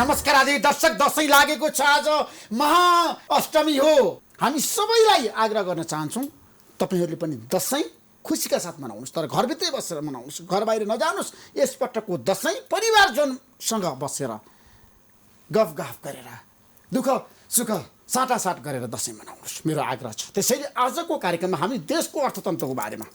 नमस्कार आदि दर्शक, दशैं लागेको छ। आज महाअष्टमी हो। हामी सबैलाई आग्रह गर्न चाहन्छौँ, तपाईँहरूले पनि दशैं खुसीका साथ मनाउनुहोस्, तर घरभित्रै बसेर मनाउनुहोस्, घर बाहिर नजानुहोस्। यसपटकको दशैं परिवारजनसँग बसेर गफगाफ गरेर दुःख सुख साटासाट गरेर दशैं मनाउनुहोस्, मेरो आग्रह छ। त्यसैले आजको कार्यक्रममा हामी देशको अर्थतन्त्रको बारेमा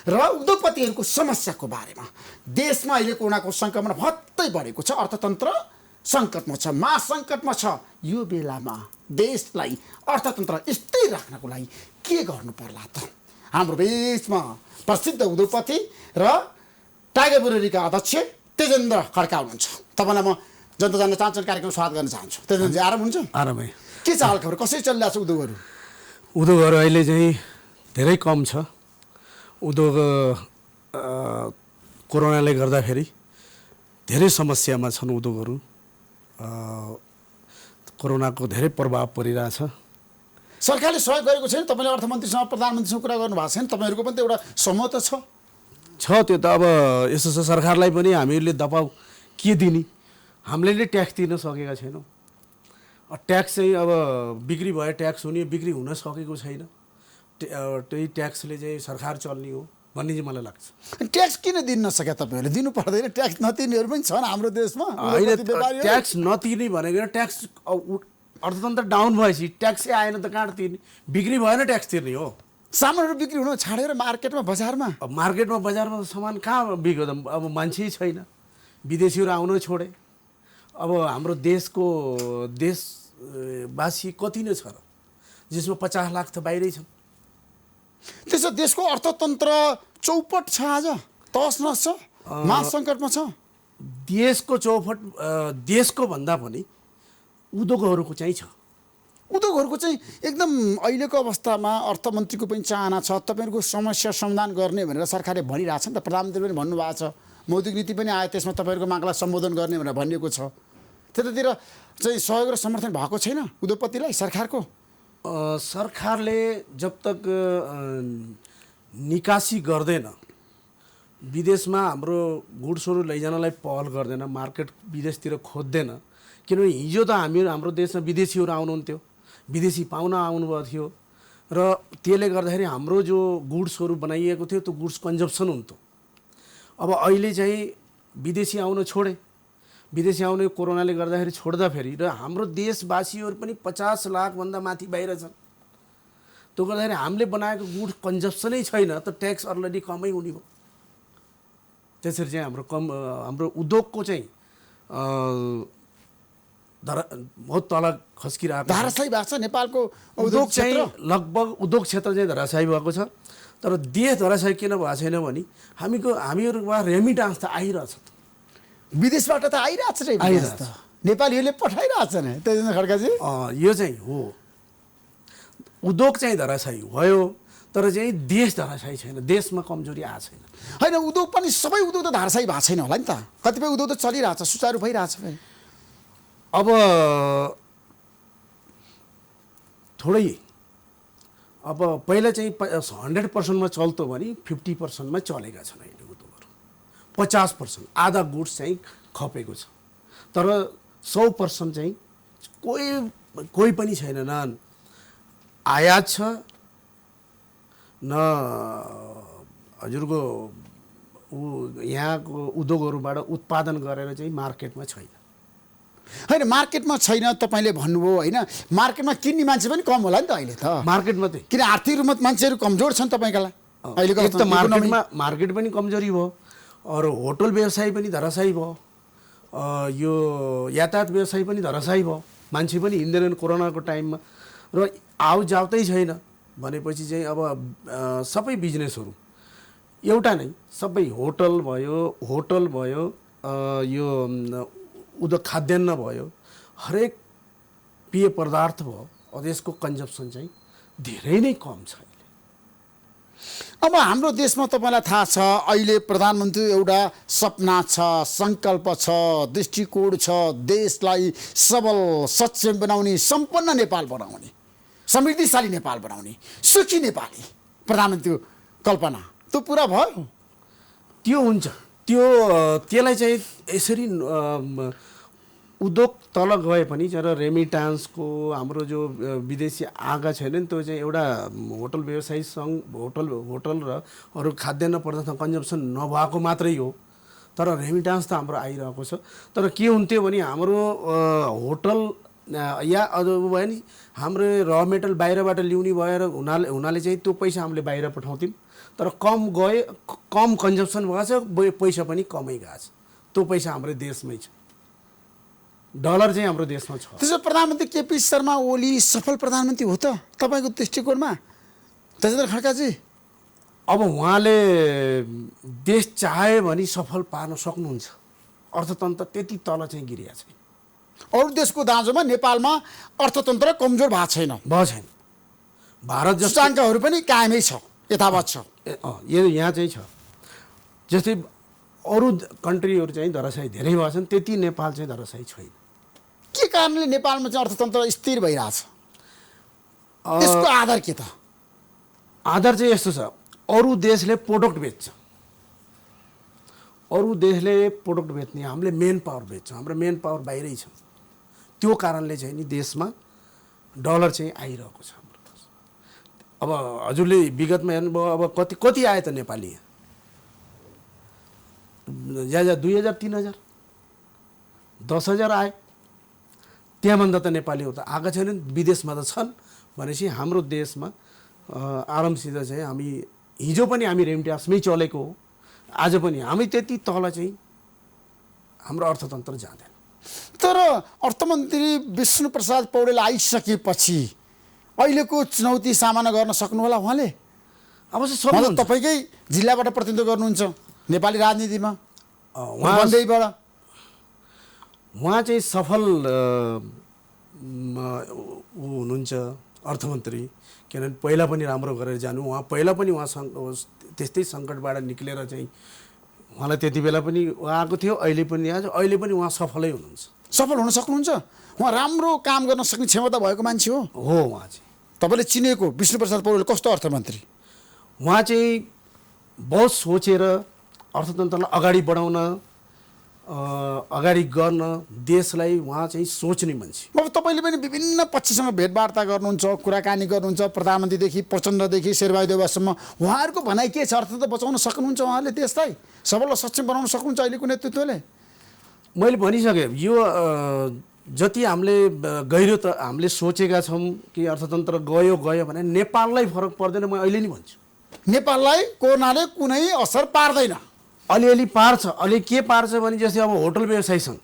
र उद्योगपतिहरूको समस्याको बारेमा, देशमा अहिले कोरोनाको सङ्क्रमण भत्तै बढेको छ, अर्थतन्त्र सङ्कटमा छ, महासङ्कटमा छ। यो बेलामा देशलाई अर्थतन्त्र स्थिर राख्नको लागि के गर्नु पर्ला त? हाम्रो देशमा प्रसिद्ध उद्योगपति र टाइगर ब्रुअरीका अध्यक्ष तेजेन्द्र खड्का हुनुहुन्छ। तपाईँलाई म जनता जान्न चाहन्छु कार्यक्रम स्वागत गर्न चाहन्छु। तेजेन्द्रजी आराम हुन्छ? आरामै। के छ हालखबर? कसरी चलिरहेको छ उद्योगहरू? उद्योगहरू अहिले चाहिँ धेरै कम छ। उद्योग कोरोनाले गर्दाखेरि धेरै समस्यामा छन् उद्योगहरू। कोरोनाको धेरै प्रभाव परिरहेछ। सरकारले सहयोग गरेको छैन? तपाईँले अर्थमन्त्रीसँग प्रधानमन्त्रीसँग कुरा गर्नुभएको छैन? तपाईँहरूको पनि त एउटा समूह त छ। त्यो त अब यस्तो छ, सरकारलाई पनि हामीहरूले दबाउ के दिने? हामीले नै ट्याक्स दिन सकेका छैनौँ। ट्याक्स चाहिँ अब बिक्री भयो, ट्याक्स हुने, बिक्री हुन सकेको छैन। त्यही ट्याक्सले चाहिँ सरकार चल्ने हो भन्ने चाहिँ मलाई लाग्छ। ट्याक्स किन दिन नसके? तपाईँहरूले दिनु पर्दैन? ट्याक्स नतिर्नेहरू पनि छन् हाम्रो देशमा। होइन, ट्याक्स नतिर्ने भनेको ट्याक्स अर्थतन्त्र डाउन भएपछि ट्याक्सै आएन त कहाँ तिर्ने? बिक्री भएन ट्याक्स तिर्ने हो। सामानहरू बिक्री हुन छाडेर मार्केटमा बजारमा बजारमा सामान कहाँ बिग्यो त? अब मान्छे छैन, विदेशीहरू आउन छोडे। अब हाम्रो देशवासी कति नै छ र, जसमा 50 लाख त बाहिरै छन्। त्यसो देशको अर्थतन्त्र चौपट छ, आज तस नस छ, महासङ्कटमा छ। देशको चौपट देशको भन्दा पनि उद्योगहरूको चाहिँ छ। उद्योगहरूको चाहिँ एकदम अहिलेको अवस्थामा अर्थमन्त्रीको पनि चाहना छ तपाईँहरूको समस्या समाधान गर्ने भनेर सरकारले भनिरहेछ नि त। प्रधानमन्त्रीले पनि भन्नुभएको छ, मौद्रिक नीति पनि आयो, त्यसमा तपाईँहरूको मागलाई सम्बोधन गर्ने भनेर भनिएको छ। त्यतातिर चाहिँ सहयोग र समर्थन भएको छैन उद्योगपतिलाई सरकारको? सरकारले जब तक निकासी गर्दैन, विदेशमा हाम्रो गुड्सहरू लैजानलाई पहल गर्दैन, मार्केट विदेशतिर खोज्दैन। किनभने हिजो त हाम्रो देशमा विदेशीहरू आउनुहुन्थ्यो, विदेशी पाहुना आउनुभएको थियो र त्यसले गर्दाखेरि हाम्रो जो गुड्सहरू बनाइएको थियो त्यो गुड्स कन्जम्सन हुन्थ्यो। अब अहिले चाहिँ विदेशी आउन छोडे। विदेशी आउने कोरोनाले गर्दाखेरि छोड्दाखेरि र हाम्रो देशवासीहरू पनि 50 लाखभन्दा माथि बाहिर छन्। त्यो गर्दाखेरि हामीले बनाएको गुड्स कन्जम्सनै छैन त ट्याक्स अलरेडी कमै हुने भयो। त्यसरी चाहिँ हाम्रो उद्योगको चाहिँ बहुत तल खस्किरहेको धराशायी भएको छ नेपालको उद्योग चाहिँ। लगभग उद्योग क्षेत्र चाहिँ धराशायी भएको छ। तर देश धराशायी किन भएको छैन भने हामीहरूमा रेमिटान्स त आइरहेछ। विदेशबाट त आइरहेछ रे, नेपालीहरूले पठाइरहेछ नि। तेजेन्द्र खड्काजी, यो चाहिँ हो, उद्योग चाहिँ धराशायी भयो तर चाहिँ देश धराशायी छैन, देशमा कमजोरी आएको छैन। होइन, उद्योग पनि सबै उद्योग त धराशायी भएको छैन होला नि त। कतिपय उद्योग त चलिरहेछ, सुचारू भइरहेछ। अब थोरै अब पहिला चाहिँ 100%मा चल्थ्यो भने 50%मा चलेका छन् अहिले उद्योगहरू। 50% आधा गुड्स चाहिँ खपेको छ, तर 100% चाहिँ कोही पनि छैन। न आयात छ, न हजुरको यहाँको उद्योगहरूबाट उत्पादन गरेर चाहिँ मार्केटमा छैन। होइन, मार्केटमा छैन तपाईँले भन्नुभयो होइन। मार्केटमा किन्ने मान्छे पनि कम होला नि त अहिले त। मार्केटमा चाहिँ किन आर्थिक रूपमा मान्छेहरू कमजोर छन् तपाईँका लागि अहिलेको? एक त मार्केट पनि कमजोरी भयो, अरू होटल व्यवसाय पनि धराशायी भयो, यो यातायात व्यवसाय पनि धराशायी भयो। मान्छे पनि हिँड्दैनन् कोरोनाको टाइममा र आउ जाउतै छैन भनेपछि चाहिँ अब सबै बिजनेसहरू एउटा नै, सबै होटल भयो, यो उद्योग खाद्यान्न भयो, हरेक पेय पदार्थ भयो, त्यसको कन्जम्सन चाहिँ धेरै नै कम छ। अब हाम्रो देशमा तपाईँलाई थाहा छ अहिले प्रधानमन्त्री एउटा सपना छ, सङ्कल्प छ, दृष्टिकोण छ, देशलाई सबल सक्षम बनाउने, सम्पन्न नेपाल बनाउने, समृद्धिशाली नेपाल बनाउने, सुखी नेपाली प्रधानमन्त्रीको कल्पना। त्यो पुरा भयो? त्यो हुन्छ, त्यसलाई चाहिँ यसरी उद्योग तल गए पनि तर रेमिटान्सको हाम्रो जो विदेशी आएका छैनन् त्यो चाहिँ एउटा होटल व्यवसायी सङ्घ होटल र अरू खाद्यान्न पदार्थ कन्जम्सन नभएको मात्रै हो। तर रेमिटान्स त हाम्रो आइरहेको छ। तर के हुन्थ्यो भने हाम्रो होटल या अझ भयो नि हाम्रो र मेटेरियल बाहिरबाट ल्याउने भएर हुनाले चाहिँ त्यो पैसा हामीले बाहिर पठाउँथ्यौँ। तर कम कन्जम्सन भएको छ, पैसा पनि कमै गएको छ। त्यो पैसा हाम्रो देशमै छ, डलर चाहिँ हाम्रो देशमा छ। त्यसो प्रधानमन्त्री केपी शर्मा ओली सफल प्रधानमन्त्री हो त तपाईँको दृष्टिकोणमा तेजेन्द्र खड्काजी? अब उहाँले देश चाह्यो भने सफल पार्न सक्नुहुन्छ। अर्थतन्त्र त्यति तल चाहिँ गिरिया छैन। अरू देशको दाँजोमा नेपालमा अर्थतन्त्र कमजोर भएको छैन, भारत जस्तो सूचाङ्कहरू पनि कायमै छ, यथावत छ। यहाँ चाहिँ छ। जस्तै अरू कन्ट्रीहरू चाहिँ धराशायी धेरै भएको छन्, त्यति नेपाल चाहिँ धराशायी छैन। के कारणले नेपालमा चाहिँ अर्थतन्त्र स्थिर भइरहेछ? यसको आधार के त? आधार चाहिँ यस्तो छ, अरू देशले प्रोडक्ट बेच्छ, अरू देशले प्रोडक्ट बेच्ने, हामीले मेन पावर बेच्छौँ, हाम्रो मेन पावर बाहिरै छ। त्यो कारणले चाहिँ नि देशमा डलर चाहिँ आइरहेको छ हाम्रो। अब हजुरले विगतमा हेर्नुभयो, अब कति आयो त नेपाली? या 2000 3000 10,000 आयो। त्यहाँभन्दा त नेपाली हो त आएका छैनन्, विदेशमा त छन्। भनेपछि हाम्रो देशमा आरामसित चाहिँ हामी हिजो पनि हामी रेमिट्यान्समै चलेको हो, आज पनि हामी त्यति तल चाहिँ हाम्रो अर्थतन्त्र जाँदैन। तर अर्थमन्त्री विष्णुप्रसाद पौडेल आइसकेपछि अहिलेको चुनौती सामना गर्न सक्नु होला उहाँले? अब चाहिँ तपाईँकै जिल्लाबाट प्रतिनिधित्व गर्नुहुन्छ नेपाली राजनीतिमा, उहाँ चाहिँ सफल हुनुहुन्छ अर्थमन्त्री। किनभने पहिला पनि राम्रो गरेर जानु, उहाँ पहिला पनि त्यस्तै सङ्कटबाट निक्लेर चाहिँ उहाँलाई त्यति बेला पनि आएको थियो, अहिले पनि उहाँ सफलै हुनुहुन्छ। सफल हुन सक्नुहुन्छ? उहाँ राम्रो काम गर्न सक्ने क्षमता भएको मान्छे हो। उहाँ चाहिँ तपाईँले चिनेको विष्णुप्रसाद पौडेल कस्तो अर्थमन्त्री? उहाँ चाहिँ बहुत सोचेर अर्थतन्त्रलाई अगाडि बढाउन, अगाडि गर्न देशलाई उहाँ चाहिँ सोच्ने मान्छे। अब तपाईँले पनि विभिन्न पक्षसँग भेटवार्ता गर्नुहुन्छ, कुराकानी गर्नुहुन्छ, प्रधानमन्त्रीदेखि प्रचण्डदेखि शेरबहादुर देउवासम्म। उहाँहरूको भनाइ के छ? अर्थतन्त्र बचाउन सक्नुहुन्छ उहाँले? देशलाई सबैलाई सक्षम बनाउन सक्नुहुन्छ अहिलेको नेतृत्वले? मैले भनिसकेँ, यो जति हामीले गहिरो त हामीले सोचेका छौँ कि अर्थतन्त्र गयो भने नेपाललाई फरक पर्दैन। म अहिले नै भन्छु, नेपाललाई कोरोनाले कुनै असर पार्दैन। अलिअलि पार्छ। अलि के पार्छ भने जस्तै अब होटल व्यवसायसँग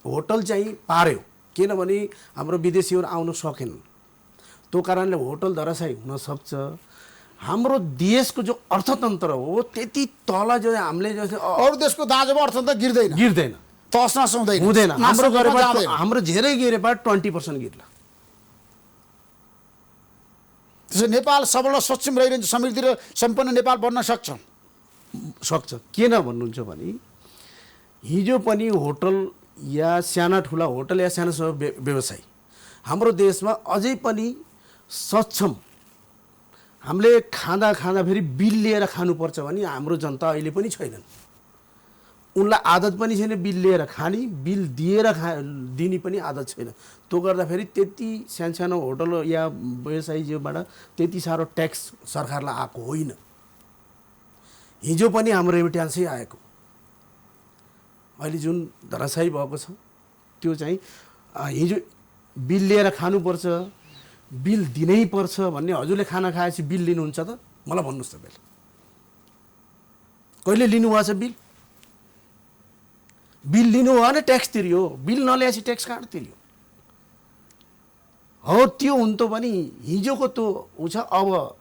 होटल चाहिँ पार्यो, किनभने हाम्रो विदेशीहरू आउन सकेनन्। त्यो कारणले होटल धराशायी हुनसक्छ। हाम्रो देशको जो अर्थतन्त्र हो त्यति तल जो हामीले जस्तै अरू देशको दाँजोमा अर्थतन्त्र गिर्दैन, तस नस हुँदैन। हाम्रो धेरै गिरेबाट 20% गिर्ला। त्यसो नेपाल सबल सक्षम रहिरहन्छ, समृद्धि र सम्पन्न नेपाल बन्न सक्छ। किन भन्नुहुन्छ भने हिजो पनि होटल या साना ठुला होटल या साना व्यवसाय हाम्रो देशमा अझै पनि सक्षम। हामीले खाँदा फेरि बिल लिएर खानुपर्छ भने हाम्रो जनता अहिले पनि छैनन्। उनलाई आदत पनि छैन बिल लिएर खाने, बिल दिएर दिने पनि आदत छैन। त्यो गर्दाखेरि त्यति सानो होटल या व्यवसायीबाट त्यति साह्रो ट्याक्स सरकारलाई आएको होइन। हिजो पनि हाम्रो रेमिट्यान्सै आएको। अहिले जुन धराशायी भएको छ त्यो चाहिँ हिजो बिल लिएर खानुपर्छ, बिल दिनै पर्छ भन्ने। हजुरले खाना खाएपछि बिल लिनुहुन्छ त? मलाई भन्नुहोस् त, कहिले लिनुभएको छ बिल? बिल लिनु हो भने ट्याक्स तिर्यो, बिल नल्याएपछि ट्याक्स कहाँ तिर्यो? हो त्यो हुन्थ्यो भने हिजोको त्यो ऊ छ। अब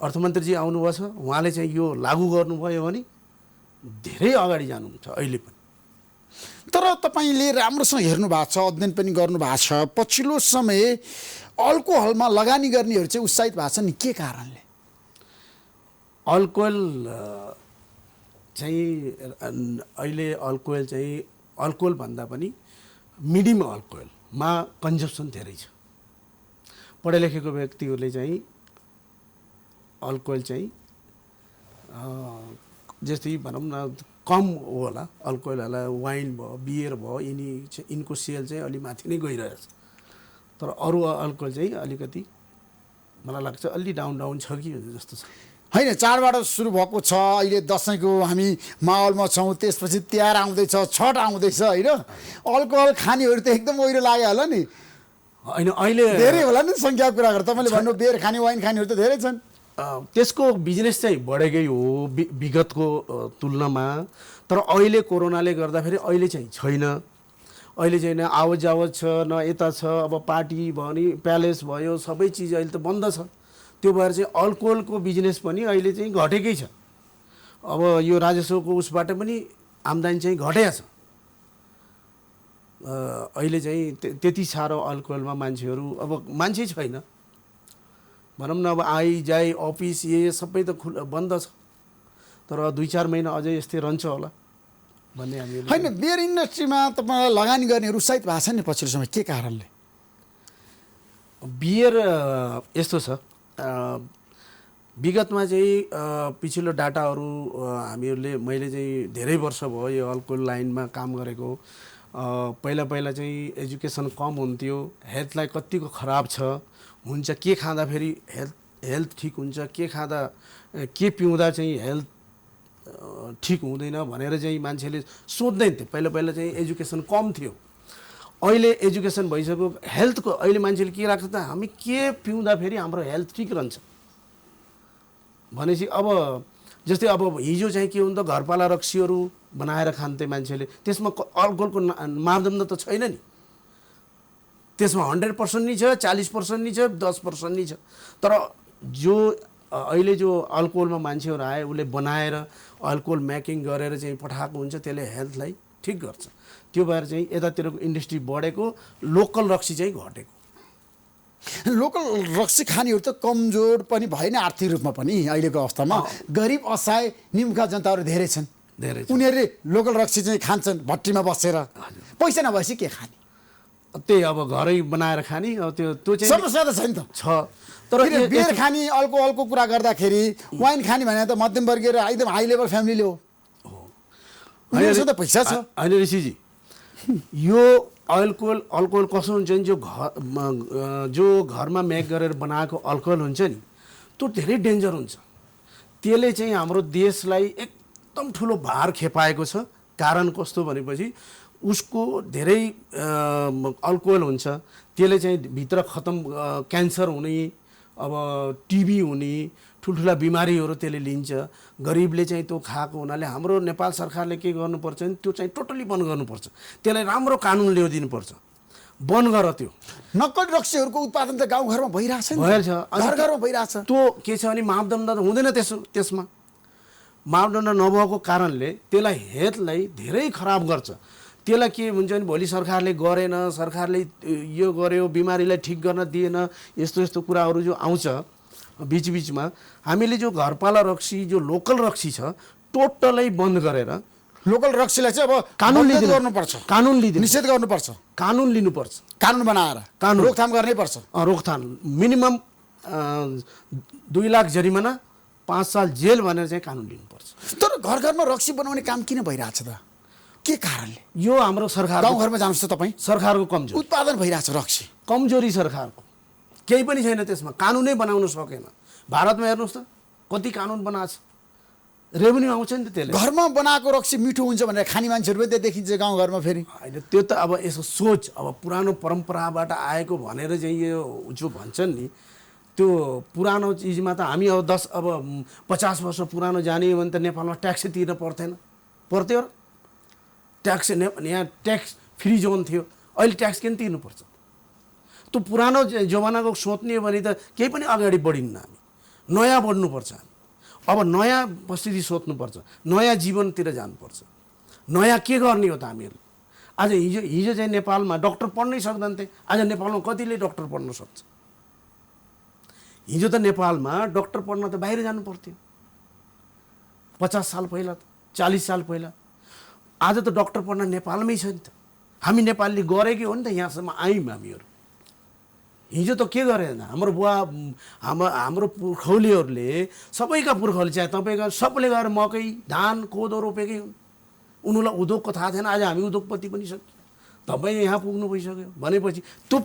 अर्थमन्त्रीजी आउनुभएको छ, उहाँले चाहिँ यो लागू गर्नुभयो भने धेरै अगाडि जानुहुन्छ अहिले पनि। तर तपाईँले राम्रोसँग हेर्नु भएको छ, अध्ययन पनि गर्नुभएको छ। पछिल्लो समय अल्कोहलमा लगानी गर्नेहरू चाहिँ उत्साहित भएको छ नि, के कारणले? अल्कोहल चाहिँ अहिले अल्कोहल भन्दा पनि मिडियम अल्कोहलमा कन्जम्सन धेरै छ। पढे लेखेको व्यक्तिहरूले चाहिँ अल्कोहल चाहिँ जस्तै भनौँ न कम होला अल्कोहल होला, वाइन भयो, बियर भयो, यिनको सेल चाहिँ अलि माथि नै गइरहेछ। तर अरू अल्कोहल चाहिँ अलिकति मलाई लाग्छ अलि डाउन छ कि जस्तो छ। होइन, चाडबाड सुरु भएको छ, अहिले दसैँको हामी माहौलमा छौँ, त्यसपछि तिहार आउँदैछ, छठ आउँदैछ होइन। अल्कोहल खानेहरू त एकदम ओहिरो लाग्यो होला नि। होइन अहिले धेरै होला नि सङ्ख्याको कुरा गरेर, तपाईँले भन्नु बियर खाने वाइन खानेहरू त धेरै छन्। त्यसको बिजनेस चाहिँ बढेकै हो विगतको तुलनामा। तर अहिले कोरोनाले गर्दाखेरि अहिले चाहिँ छैन। अहिले चाहिँ न आवत जावत छ, न यता छ। अब पार्टी भयो नि, प्यालेस भयो, सबै चिज अहिले त बन्द छ। त्यो भएर चाहिँ अल्कोहलको बिजनेस पनि अहिले चाहिँ घटेकै छ। अब यो राजस्वको उसबाट पनि आम्दानी चाहिँ घटेको छ। अहिले चाहिँ त्यति साह्रो अल्कोहलमा मान्छेहरू, अब मान्छे छैन भनौँ न। अब आइजाइ अफिस सबै त बन्द छ। तर 2-4 महिना अझै यस्तै रहन्छ होला भन्ने हामीले। होइन, बियर इन्डस्ट्रीमा तपाईँलाई लगानी गर्नेहरू उत्साहित भएको छ नि पछिल्लो समय, के कारणले? बियर यस्तो छ, विगतमा चाहिँ पछिल्लो डाटाहरू मैले चाहिँ धेरै वर्ष भयो यो अल्कोहल लाइनमा काम गरेको। पहिला चाहिँ एजुकेसन कम हुन्थ्यो, हेल्थलाई कतिको खराब हुन्छ, के खाँदा फेरि हेल्थ ठिक हुन्छ, के खाँदा के पिउँदा चाहिँ हेल्थ ठिक हुँदैन भनेर चाहिँ मान्छेले सोध्दैन थियो। पहिला चाहिँ एजुकेसन कम थियो। अहिले एजुकेसन भइसक्यो, हेल्थको अहिले मान्छेले के राख्छ त, हामी के पिउँदा फेरि हाम्रो हेल्थ ठिक रहन्छ भनेपछि अब जस्तै अब हिजो चाहिँ के हुन्छ, घरपाला रक्सीहरू बनाएर खान्थे मान्छेले, त्यसमा अल्कोहलको मापदण्ड त छैन नि। त्यसमा 100% नि छ, 40% नि छ, 10% नि छ। तर जो अहिले जो अल्कोहलमा मान्छेहरू आए, उसले बनाएर अल्कोहल मेकिङ गरेर चाहिँ पठाएको हुन्छ, त्यसले हेल्थलाई ठिक गर्छ। त्यो भएर चाहिँ यतातिरको इन्डस्ट्री बढेको, लोकल रक्सी चाहिँ घटेको। लोकल रक्सी खानेहरू त कमजोर पनि भएन आर्थिक रूपमा पनि अहिलेको अवस्थामा। गरिब असहाय निम्का जनताहरू धेरै छन्। उनीहरूले लोकल रक्सी चाहिँ खान्छन् भट्टीमा बसेर, पैसा नभएपछि के खाने? त्यही अब घरै बनाएर खाने। अब त्यो चाहिँ समस्या त छैन त छ। तर बियर खाने, अल्कोहलको कुरा गर्दाखेरि वाइन खाने भने त मध्यमवर्गीय र एकदम हाई लेभल फ्यामिलीले हो। उनीहरूसँग त पैसा छ। होइन ऋषिजी, यो अल्कोहल कसो हुन्छ नि, जो घरमा मेक गरेर बनाएको अल्कोहल हुन्छ नि, त्यो धेरै डेन्जर हुन्छ। त्यसले चाहिँ हाम्रो देशलाई एकदम ठुलो भार खेपाएको छ। कारण कस्तो भनेपछि उसको धेरै अल्कोहल हुन्छ, त्यसले चाहिँ भित्र खतम क्यान्सर हुने, अब टिबी हुने, ठुल्ठुला बिमारीहरू त्यसले लिन्छ। गरिबले चाहिँ त्यो खाएको हुनाले हाम्रो नेपाल सरकारले के गर्नुपर्छ नि, त्यो चाहिँ टोटली बन्द गर्नुपर्छ। त्यसलाई राम्रो कानुन ल्याइदिनुपर्छ, बन्द गर। त्यो नक्कली रक्सीहरूको उत्पादन त गाउँघरमा भइरहेछ नि, भइरहेछ, घरमा भइरहेछ। त्यो के छ भने मापदण्ड त हुँदैन त्यसमा। मापदण्ड नभएको कारणले त्यसलाई हेल्थलाई धेरै खराब गर्छ। त्यसलाई के हुन्छ भने भोलि सरकारले गरेन, सरकारले यो गर्यो, बिमारीलाई ठिक गर्न दिएन, यस्तो कुराहरू जो आउँछ बिचमा, हामीले जो घरपाला रक्सी, जो लोकल रक्सी छ, टोटलै बन्द गरेर लोकल रक्सीलाई चाहिँ अब कानुन गर्नुपर्छ, कानुन लिनु, निषेध गर्नुपर्छ, कानुन लिनुपर्छ, कानुन बनाएर रोकथाम गर्नै पर्छ। रोकथाम मिनिमम 2 लाख जरिमाना, 5 साल जेल भनेर चाहिँ कानुन लिनुपर्छ। तर घरमा रक्सी बनाउने काम किन भइरहेछ त? के कारणले? यो हाम्रो सरकार, गाउँघरमा जानुहोस् त तपाईँ, सरकारको कमजोरी, उत्पादन भइरहेछ रक्सी, कमजोरी सरकारको, केही पनि छैन त्यसमा, कानुनै बनाउन सकेन। भारतमा हेर्नुहोस् त कति कानुन बनाएको छ, रेभेन्यू आउँछ नि त त्यसले। घरमा बनाएको रक्सी मिठो हुन्छ भनेर खाने मान्छेहरू पनि त्यहाँ देखिन्छ गाउँघरमा। फेरि होइन, त्यो त अब यसो सोच, अब पुरानो परम्पराबाट आएको भनेर चाहिँ यो जो भन्छन् नि, त्यो पुरानो चिजमा त हामी अब 50 वर्ष पुरानो जाने हो भने त नेपालमा ट्याक्स तिर्न पर्थ्यो र। ट्याक्स यहाँ ट्याक्स फ्री जोन थियो, अहिले ट्याक्स किन तिर्नुपर्छ? त्यो पुरानो जमानाको सोच्ने हो भने त केही पनि अगाडि बढिन्न। हामी नयाँ बढ्नुपर्छ। अब नयाँ परिस्थिति सोच्नुपर्छ, नयाँ जीवनतिर जानुपर्छ। नयाँ के गर्ने हो त हामीहरूले? आज हिजो चाहिँ नेपालमा डक्टर पढ्नै सक्दैन थिए, आज नेपालमा कतिले डक्टर पढ्न सक्छ? हिजो त नेपालमा डक्टर पढ्न त बाहिर जानु पर्थ्यो, 50 साल पहिला, 40 साल पहिला। आज त डक्टर पढ्न नेपालमै छ नि त। हामी नेपालले गरेकै हो नि त, यहाँसम्म आयौँ हामीहरू। हिजो त के गरे हाम्रो बुवा हाम्रो पुर्खौलीहरूले सबैका पुर्खौली चाहे तपाईँका सबले गएर मकै धान कोदो रोपेकै हुन्। उनीहरूलाई उद्योगको थाहा थिएन, आज हामी उद्योगपति पनि सक्यौँ। तपाईँ यहाँ पुग्नु भइसक्यो भनेपछि त्यो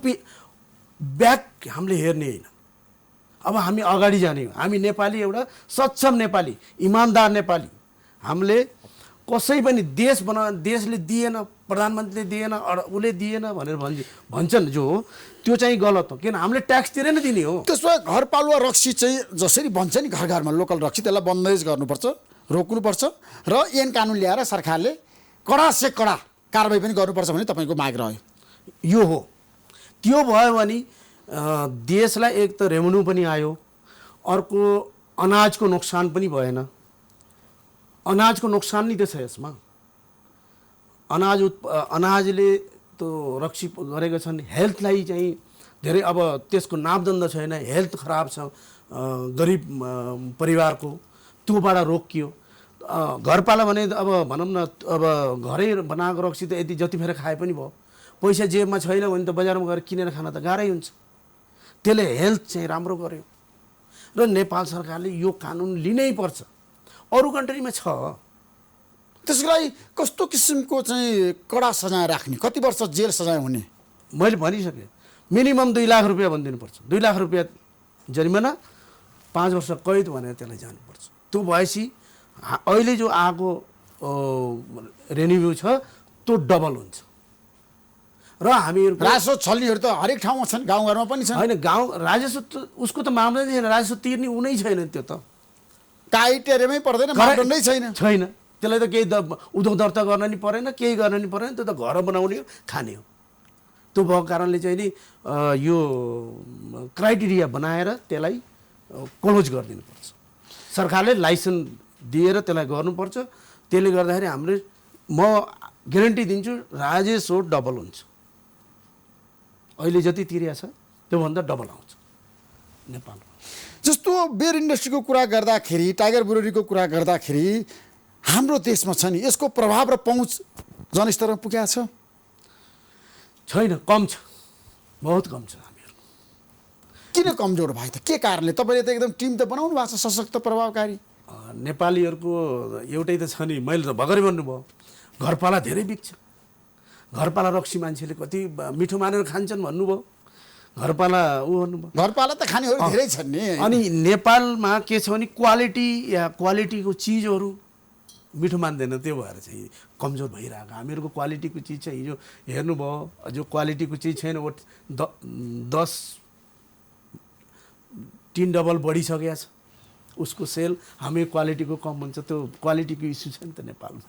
ब्याक हामीले हेर्ने होइन। अब हामी अगाडि जाने हो। हामी नेपाली एउटा सक्षम नेपाली, इमान्दार नेपाली। हामीले कसै पनि देशले दिएन, प्रधानमन्त्रीले दिएन, उसले दिएन भनेर भन्छन् जो त्यो चाहिँ गलत हो। किन हामीले ट्याक्स तिरेर नै दिने हो। त्यसो भए घरपालुवा रक्सी चाहिँ जसरी भन्छ नि घर घरमा लोकल रक्सी, त्यसलाई बन्देज गर्नुपर्छ, रोक्नुपर्छ र ऐन कानुन ल्याएर सरकारले कडा से कडा कारबाही पनि गर्नुपर्छ भन्ने तपाईँको माग रह्यो। यो हो। त्यो भयो भने देशलाई एक त रेभेन्यू पनि आयो, अर्को अनाजको नोक्सान पनि भएन। अनाजको नोक्सान नै त छ यसमा। अनाजले त रक्सी गरेका छन्, हेल्थलाई चाहिँ धेरै अब त्यसको मापदण्ड छैन, हेल्थ खराब छ गरिब परिवारको, त्योबाट रोकियो। घरपाला भने अब भनौँ न अब घरै बनाएको रक्सी त यति जति फेर खाए पनि भयो, पैसा जेबमा छैन भने त बजारमा गएर किनेर खान त गाह्रै हुन्छ। त्यसले हेल्थ चाहिँ राम्रो गर्यो र नेपाल सरकारले यो कानुन लिनै पर्छ। अरू कन्ट्रीमा छ। त्यसको लागि कस्तो किसिमको चाहिँ कडा सजाय राख्ने, कति वर्ष जेल सजाय हुने? मैले भनिसकेँ, मिनिमम 2 लाख रुपियाँ भनिदिनुपर्छ। 2 लाख रुपियाँ जरिमाना, 5 वर्ष कैद भनेर त्यसलाई जानुपर्छ। त्यो भएपछि अहिले जो आएको रेन्यू छ त्यो डबल हुन्छ। र हामीहरू राजस्व छल्नेहरू त हरेक ठाउँमा छन्, गाउँघरमा पनि छन्। होइन, गाउँ राजस्व उसको त मामला नै छैन, राजस्व तिर्ने उनै छैन। त्यो त क्राइटेरियामै पर्दैन, मापदण्डै छैन। त्यसलाई त केही उद्योग दर्ता गर्न नि परेन, केही गर्न नि परेन। त्यो त घर बनाउने हो, खाने हो। त्यो भएको कारणले चाहिँ नि यो क्राइटेरिया बनाएर त्यसलाई क्लोज गरिदिनुपर्छ। सरकारले लाइसेन्स दिएर त्यसलाई गर्नुपर्छ। त्यसले गर्दाखेरि हाम्रो म ग्यारेन्टी दिन्छु राजस्व डबल हुन्छ। अहिले जति तिरेको छ त्योभन्दा डबल आउँछ नेपालमा। जस्तो बेयर इन्डस्ट्रीको कुरा गर्दाखेरि, टाइगर ब्रुअरीको कुरा गर्दाखेरि हाम्रो देशमा छ नि यसको प्रभाव र पहुँच जनस्तरमा पुगेको छ? छैन, कम छ, बहुत कम छ। हामीहरू किन कमजोर भयो त? के कारणले? तपाईँले त एकदम टिम त बनाउनु भएको छ सशक्त प्रभावकारी। नेपालीहरूको एउटै त छ नि, मैले त भर्खरै भन्नुभयो, घरपाला धेरै बिग्छ। घरपाला रक्सी मान्छेले कति मिठो मानेर खान्छन् भन्नुभयो, घरपाला भन्नुभयो। घरपाला त खानेहरू धेरै छन् नि। अनि नेपालमा के छ भने क्वालिटीको चिजहरू मिठो मान्दैन, त्यो भएर चाहिँ कमजोर भइरहेको। हामीहरूको क्वालिटीको चिज चाहिँ हिजो हेर्नुभयो, जो क्वालिटीको चिज छैन 10 डबल बढिसकेको छ उसको सेल। हामी क्वालिटीको कम हुन्छ, त्यो क्वालिटीको इस्यु छ नि त नेपालमा।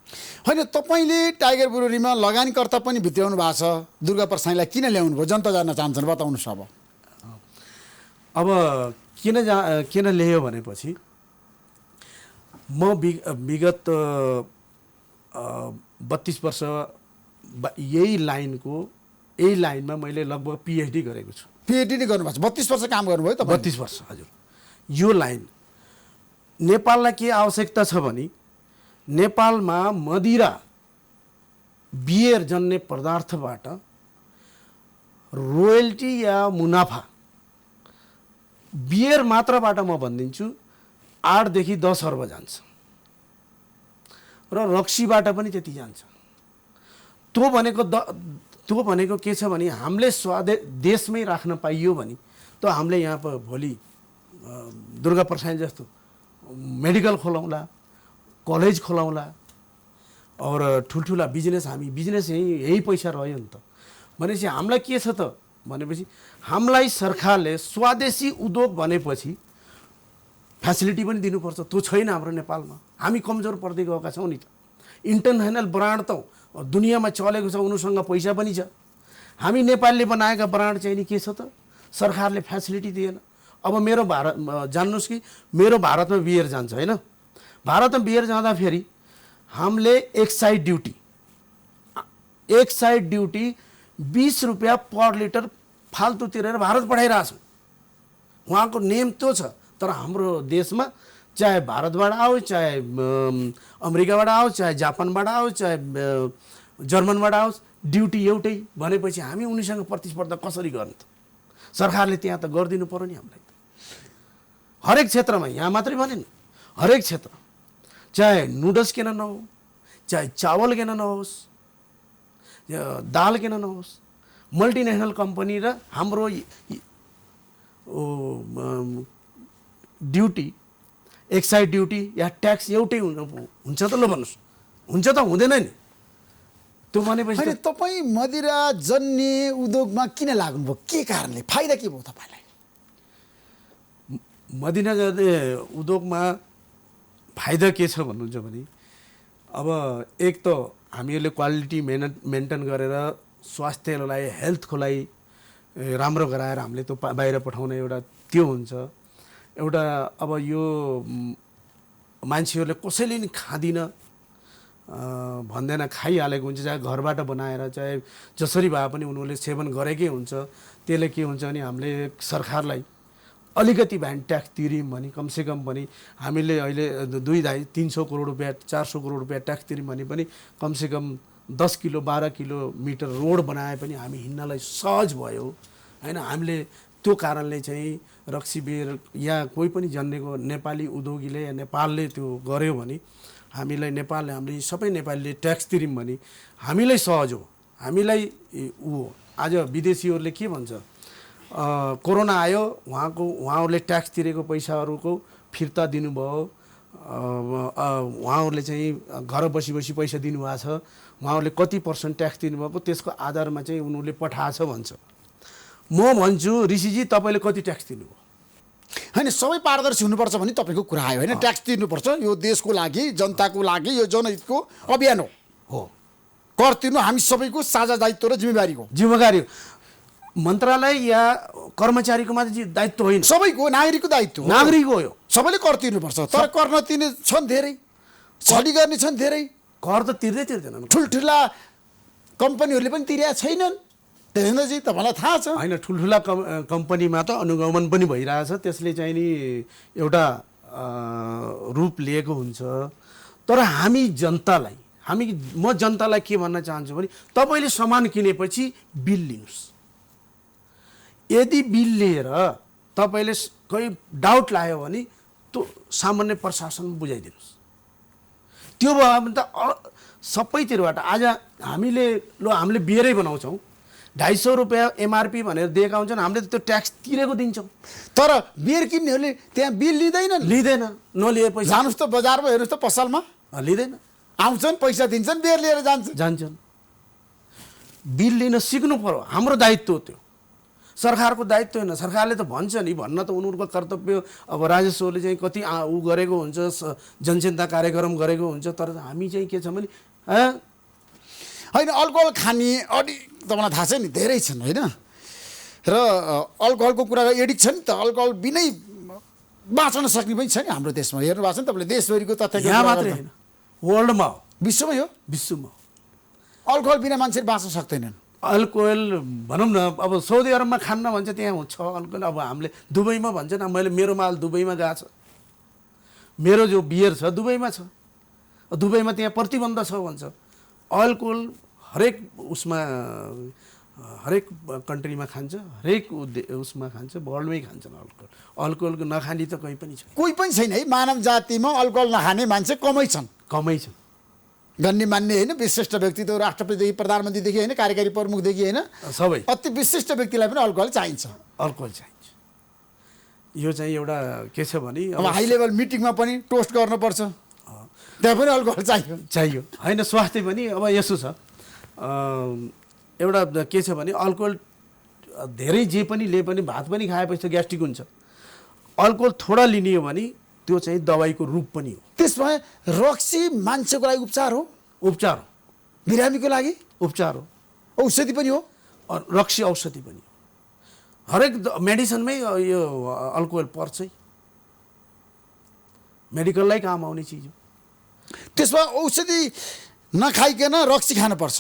होइन, तपाईँले टाइगर ब्रुअरीमा लगानीकर्ता पनि भित्राउनु भएको छ। दुर्गा प्रसाईलाई किन ल्याउनु भयो? जनता जान्न चाहन्छन्, बताउनुहोस्। अब किन ल्यायो भनेपछि म विगत 32 वर्ष यही लाइनमा मैले लगभग पिएचडी गरेको छु। पिएचडी नै गर्नुभएको छ? 32 वर्ष काम गर्नुभयो त? 32 वर्ष, हजुर। यो लाइन नेपाललाई के आवश्यकता छ भने नेपालमा मदिरा बियर जन्ने पदार्थबाट रोयल्टी या मुनाफा बियर मात्रबाट म भनिदिन्छु 8 देखि 10 अर्ब जान्छ र रक्सीबाट पनि त्यति जान्छ। त्यो भनेको के छ भने हामीले देशमै राख्न पाइयो भने त हामीले यहाँ भोलि दुर्गा प्रसाई जस्तो मेडिकल खोलाउँला, कलेज खोलाउँला और ठुल्ठुला बिजनेस, हामी बिजनेस यही पैसा रह्यो नि त भनेपछि हामीलाई के छ त भनेपछि हामीलाई सरकारले स्वदेशी उद्योग भनेपछि फ्यासिलिटी पनि दिनुपर्छ। त्यो छैन हाम्रो नेपालमा। हामी कमजोर पर्दै गएका छौँ नि त। इन्टरनेसनल ब्रान्ड त दुनियाँमा चलेको छ, उनीसँग पैसा पनि छ। हामी नेपालले बनाएका ब्रान्ड चाहिँ नि के छ त सरकारले फ्यासिलिटी दिएन। अब मेरो जान्नुहोस् कि मेरो भारतमा बियर जान्छ होइन, भारतमा बियर जाँदाखेरि हामीले एक्साइज ड्युटी 20 रुपियाँ पर लिटर फाल्तु तिरेर भारत पठाइरहेछौँ। उहाँको नियम त्यो छ। तर हाम्रो देशमा चाहे भारतबाट आओस्, चाहे अमेरिकाबाट आओस्, चाहे जापानबाट आओस्, चाहे जर्मनबाट आओस्, ड्युटी एउटै भनेपछि हामी उनीसँग प्रतिस्पर्धा कसरी गर्ने त? सरकारले त्यहाँ त गरिदिनु पर्यो नि हामीलाई। हरेक क्षेत्रमा, यहाँ मात्रै भने नि, हरेक क्षेत्र, चाहे नुडल्स किन नहो, चाहे चावल किन नहोस्, दाल किन नहोस्, मल्टिनेसनल कम्पनी र हाम्रो ड्युटी, एक्साइज ड्युटी या ट्याक्स एउटै हुन्छ त? ल भन्नुहोस्, हुन्छ त? हुँदैन नि। त्यो भनेपछि होइन, तपाईँ मदिरा जन्य उद्योगमा किन लाग्नुभयो? के कारणले? फाइदा के भयो तपाईँलाई? मदिरा जन्य उद्योगमा फाइदा के छ भन्नुहुन्छ भने, अब एक त हामीहरूले क्वालिटी मेन्टेन गरेर स्वास्थ्यलाई, हेल्थको लागि राम्रो गराएर हामीले त्यो बाहिर पठाउने एउटा त्यो हुन्छ। एउटा अब यो मान्छेहरूले कसैले नि खाँदिनँ भन्दैन, खाइहालेको हुन्छ, चाहे घरबाट बनाएर चाहे जसरी भए पनि उनीहरूले सेवन गरेकै हुन्छ। त्यसले के हुन्छ भने हामीले सरकारलाई अलिकति भए ट्याक्स तिर्यौँ भने कमसेकम पनि हामीले अहिले 200-300 करोड रुपियाँ 400 करोड रुपियाँ ट्याक्स तिर्यौँ भने पनि कमसेकम 10 किलो 12 किलोमिटर रोड बनाए पनि हामी हिँड्नलाई सहज भयो होइन। हामीले त्यो कारणले चाहिँ रक्सी बियर या कोही पनि जन्नेको नेपाली उद्योगीले या नेपालले त्यो गर्यो भने हामीलाई, नेपालले, हामीले सबै नेपालीले ट्याक्स तिर्यौँ भने हामीलाई सहज हो। हामीलाई आज विदेशीहरूले के भन्छ, कोरोना आयो, उहाँहरूले ट्याक्स तिरेको पैसाहरूको फिर्ता दिनुभयो, उहाँहरूले चाहिँ घर बसी बसी पैसा दिनुभएको छ, उहाँहरूले कति % ट्याक्स दिनुभएको त्यसको आधारमा चाहिँ उनीहरूले पठाएछ भन्छ। म भन्छु ऋषिजी तपाईँले कति ट्याक्स दिनुभयो? होइन, सबै पारदर्शी हुनुपर्छ भने तपाईँको कुरा आयो होइन। ट्याक्स तिर्नुपर्छ, यो देशको लागि, जनताको लागि, यो जनहितको अभियान हो। कर तिर्नु हामी सबैको साझा दायित्व र जिम्मेवारी हो। जिम्मेवारी हो। मन्त्रालय या कर्मचारीको मात्रै दायित्व होइन, सबैको, नागरिकको दायित्व हो। नागरिक हो यो। सबैले कर तिर्नुपर्छ, तर कर नतिर्ने छन् धेरै, छली गर्ने छन् धेरै। कर त तिर्दैनन्। ठुल्ठुला कम्पनीहरूले पनि तिरेका छैनन्, त्यसैले तपाईँलाई थाहा छ होइन। ठुल्ठुला कम्पनीमा त अनुगमन पनि भइरहेछ, त्यसले चाहिँ नि एउटा रूप लिएको हुन्छ। तर हामी जनतालाई, म जनतालाई के भन्न चाहन्छु भने, तपाईँले सामान किनेपछि बिल लिनुहोस्। यदि बिल लिएर तपाईँले कोही डाउट लाग्यो भने त्यो सामान्य प्रशासनमा बुझाइदिनुहोस्। त्यो भयो भने त सबैतिरबाट आज हामीले बियरै बनाउँछौँ, 250 रुपियाँ MRP भनेर दिएका हुन्छन्, हामीले त त्यो ट्याक्स तिरेको दिन्छौँ। तर बियर किन्नेहरूले त्यहाँ बिल लिँदैन। नलिए पैसा जानुहोस् त बजारमा, हेर्नुहोस् त पसलमा, लिँदैन। आउँछन्, पैसा दिन्छन्, बियर लिएर जान्छन्। बिल लिन सिक्नु पर्यो, हाम्रो दायित्व हो त्यो, सरकारको दायित्व होइन। सरकारले त भन्छ नि, भन्न त उनीहरूको कर्तव्य। अब राजस्वले चाहिँ कति गरेको हुन्छ, जनचेतना कार्यक्रम गरेको हुन्छ, तर हामी चाहिँ के छ भने होइन, अल्कोहल खाने तपाईँलाई थाहा छ नि, धेरै छन् होइन। र अल्कोहलको कुरा एडिक्ट छ नि त, अल्कोहल बिनै बाँच्न सक्ने पनि छ नि हाम्रो देशमा। हेर्नु भएको छ नि तपाईँले, देशभरिको तथ्य यहाँ मात्रै होइन, वर्ल्डमा हो, विश्वमै हो। विश्वमा अल्कोहल बिना मान्छे बाँच्न सक्दैनन्। अल्कोहल भनौँ न, अब साउदी अरबमा खान्न भन्छ, त्यहाँ छ अल्कोहल। अब हामीले दुबईमा भन्छ न, मेरो माल दुबईमा गएको छ, मेरो जो बियर छ दुबईमा छ, दुबईमा त्यहाँ प्रतिबन्ध छ भन्छ। अल्कोहल हरेक उसमा, हरेक कन्ट्रीमा खान्छ, हरेक उसमा खान्छ, वर्ल्डमै खान्छन् अल्कोहल। अल्कोहलको नखाने त कोही पनि छैन, कोही पनि छैन है। मानव जातिमा अल्कोहल नखाने मान्छे कमै छन्। गण्यमान्य होइन, विशिष्ट व्यक्ति त राष्ट्रपतिदेखि प्रधानमन्त्रीदेखि होइन, कार्यकारी प्रमुखदेखि होइन, सबै अति विशिष्ट व्यक्तिलाई पनि अल्कोहल चाहिन्छ। यो चाहिँ एउटा के छ भने, अब हाई लेभल मिटिङमा पनि टोस्ट गर्नुपर्छ, त्यहाँ पनि अल्कोहल चाहियो होइन। स्वास्थ्य पनि अब यसो छ, एउटा के छ भने अल्कोहल धेरै जे पनि ले पनि, भात पनि खाएपछि त ग्यास्ट्रिक हुन्छ। अल्कोहल थोडा लिने हो भने त्यो चाहिँ दबाईको रूप पनि हो। त्यसमा रक्सी मान्छेको लागि उपचार हो, बिरामीको लागि उपचार हो, औषधि पनि हो। रक्सी औषधि पनि हो, हरेक मेडिसिनमै यो अल्कोहल पर्छ, मेडिकललाई काम आउने चिज हो। त्यसमा औषधि नखाइकन रक्सी खानुपर्छ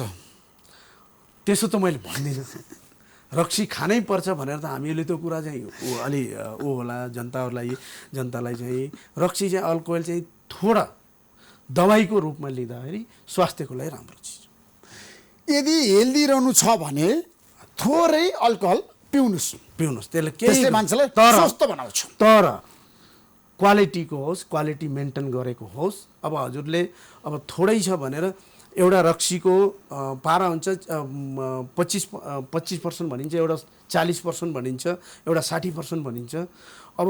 त्यसो त मैले भन्दिनँ। रक्सी खानै पर्छ भनेर त हामीले त्यो कुरा चाहिँ अलि होला जनतालाई चाहिँ रक्सी चाहिँ, अल्कोहल चाहिँ थोडा दबाईको रूपमा लिँदाखेरि स्वास्थ्यको लागि राम्रो चिज। यदि हेल्दी रहनु छ भने थोरै अल्कोहल पिउनुस्, त्यसले त्यसले मान्छेलाई स्वस्थ बनाउँछ। तर क्वालिटीको होस्, क्वालिटी मेन्टेन गरेको होस्। अब हजुरले अब थोरै छ भनेर एउटा रक्सीको पारा हुन्छ 25% भनिन्छ, एउटा 40% भनिन्छ, एउटा 60% भनिन्छ। अब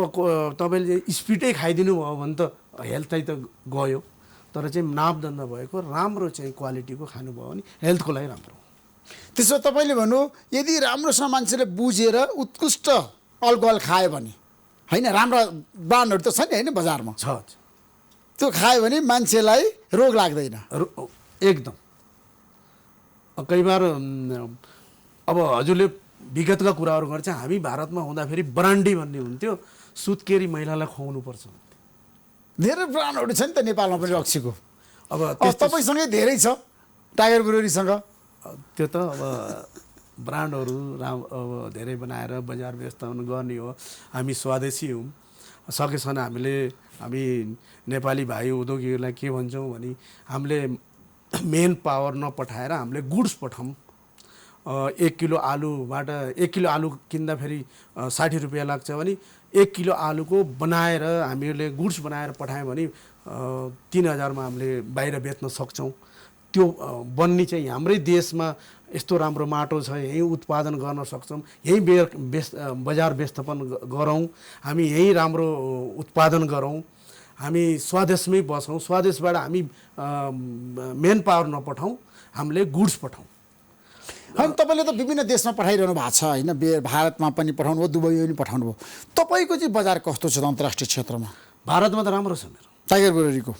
तपाईँले स्पिडै खाइदिनु भयो भने त हेल्थै त गयो। तर चाहिँ मापदण्ड भएको राम्रो चाहिँ क्वालिटीको खानुभयो भने हेल्थको लागि राम्रो हो। त्यसो तपाईँले भन्नु यदि राम्रोसँग मान्छेले बुझेर उत्कृष्ट अल्कोहल खायो भने, होइन राम्रा ब्रान्डहरू त छ नि होइन बजारमा, छ त्यो खायो भने मान्छेलाई रोग लाग्दैन एकदम। कई बार अब हजुरले विगतका कुराहरू गर्छ। हामी भारतमा हुँदाखेरि ब्रान्डी भन्ने हुन्थ्यो, सुत्केरी महिलालाई खुवाउनुपर्छ। धेरै ब्रान्डहरू छ नि त नेपालमा पनि रक्सीको। अब तपाईँसँगै धेरै छ, टाइगर ब्रुअरीसँग। त्यो त अब ब्रान्डहरू अब धेरै बनाएर बजार व्यवस्थापन गर्ने हो। हामी स्वदेशी हौँ। सकेसम्म हामी नेपाली भाइ उद्योगीहरूलाई के भन्छौँ भने हामीले मेन पावर नपठाएर हामीले गुड्स पठाउँ। 1 किलो आलुबाट 1 किलो आलु किन्दाखेरि 60 रुपियाँ लाग्छ भने 1 किलो आलुको बनाएर हामीले गुड्स बनाएर पठायौँ भने 3000मा हामीले बाहिर बेच्न सक्छौँ। त्यो बन्ने चाहिँ हाम्रै देशमा यस्तो राम्रो माटो छ, यहीँ उत्पादन गर्न सक्छौँ, यहीँ बजार व्यवस्थापन गरौँ, हामी यहीँ राम्रो उत्पादन गरौँ, हामी स्वदेशमै बसौँ। स्वदेशबाट हामी मेन पावर नपठाउँ, हामीले गुड्स पठाउँ। होइन तपाईँले त विभिन्न देशमा पठाइरहनु भएको छ होइन, भारतमा पनि पठाउनु भयो, दुबई पनि पठाउनु भयो। तपाईँको चाहिँ बजार कस्तो छ अन्तर्राष्ट्रिय क्षेत्रमा? भारतमा त राम्रो छ मेरो टाइगर ब्रुअरीको।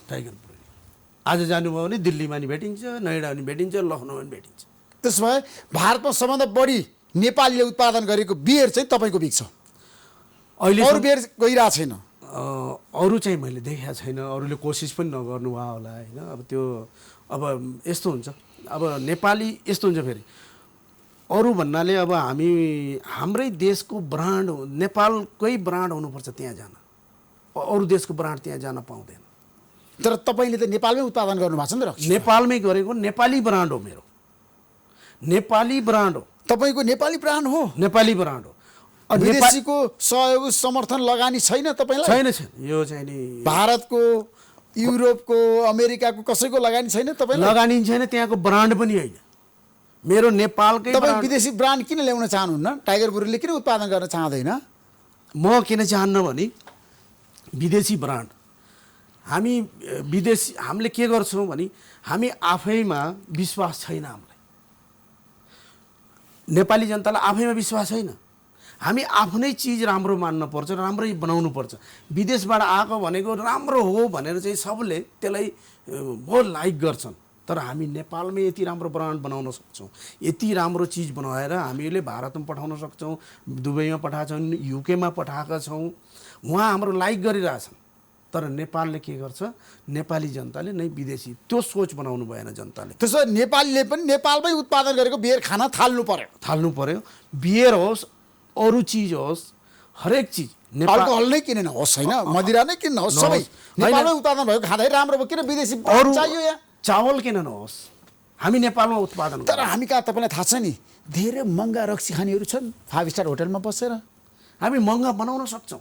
आज जानुभयो भने दिल्लीमा नि भेटिन्छ, नोइडा पनि भेटिन्छ, लखनऊ पनि भेटिन्छ। त्यसो भए भारतमा सबभन्दा बढी नेपालीले उत्पादन गरेको बियर चाहिँ तपाईँको बिक्छ? अहिले अरू बियर गइरहेको छैन? अरू चाहिँ मैले देखेको छैन, अरूले कोसिस पनि नगर्नु भयो होला होइन। अब त्यो अब यस्तो हुन्छ, अब नेपाली यस्तो हुन्छ फेरि अरू भन्नाले अब हाम्रै देशको ब्रान्ड, नेपालकै ब्रान्ड हुनुपर्छ त्यहाँ जान, अरू देशको ब्रान्ड त्यहाँ जान पाउँदैन। तर तपाईँले त नेपालमै उत्पादन गर्नुभएको छ नि त? नेपालमै गरेको नेपाली ब्रान्ड हो मेरो, नेपाली ब्रान्ड हो। तपाईँको नेपाली ब्रान्ड हो? नेपाली ब्रान्ड हो। विदेशीको सहयोग समर्थन लगानी छैन तपाईँलाई? छैन। यो चाहिँ नि भारतको, युरोपको, अमेरिकाको कसैको लगानी छैन तपाईँलाई? लगानी छैन, त्यहाँको ब्रान्ड पनि होइन। मेरो नेपालकै। तपाईँ विदेशी ब्रान्ड किन ल्याउन चाहनुहुन्न? टाइगर ब्रुअरीले किन उत्पादन गर्न चाहँदैन? म किन चाहन्न भने विदेशी ब्रान्ड हामीले के गर्छौँ भने हामी आफैमा विश्वास छैन। हामीलाई नेपाली जनतालाई आफैमा विश्वास छैन। हामी आफ्नै चिज राम्रो मान्नु पर्छ, राम्रै बनाउनु पर्छ। विदेशबाट आएको भनेको राम्रो हो भनेर चाहिँ सबले त्यसलाई बहुत लाइक गर्छन्। तर हामी नेपालमै यति राम्रो ब्रान्ड बनाउन सक्छौँ, यति राम्रो चिज बनाएर हामीले भारतमा पठाउन सक्छौँ, दुबईमा पठाएका छौँ, युकेमा पठाएका छौँ, उहाँ हाम्रो लाइक गरिरहेछन्। तर नेपालले के गर्छ, नेपाली जनताले नै विदेशी त्यो सोच बनाउनु भएन जनताले। त्यसो नेपालीले पनि नेपालमै उत्पादन गरेको बियर खान थाल्नु पर्यो। बियर होस्, अरू चिज होस्, हरेक चिज अल्कोहल नै किन नहोस्, होइन मदिरा नै किन नहोस्, सबै नेपालमै उत्पादन भएको खाँदै राम्रो भयो। किन विदेशी अरू चाहियो? यहाँ चावल किन नहोस्, हामी नेपालमा उत्पादन। तर हामी कहाँ तपाईँलाई थाहा छ नि, धेरै महँगा रक्सी खानेहरू छन् 5 स्टार होटलमा बसेर। हामी महँगा बनाउन सक्छौँ।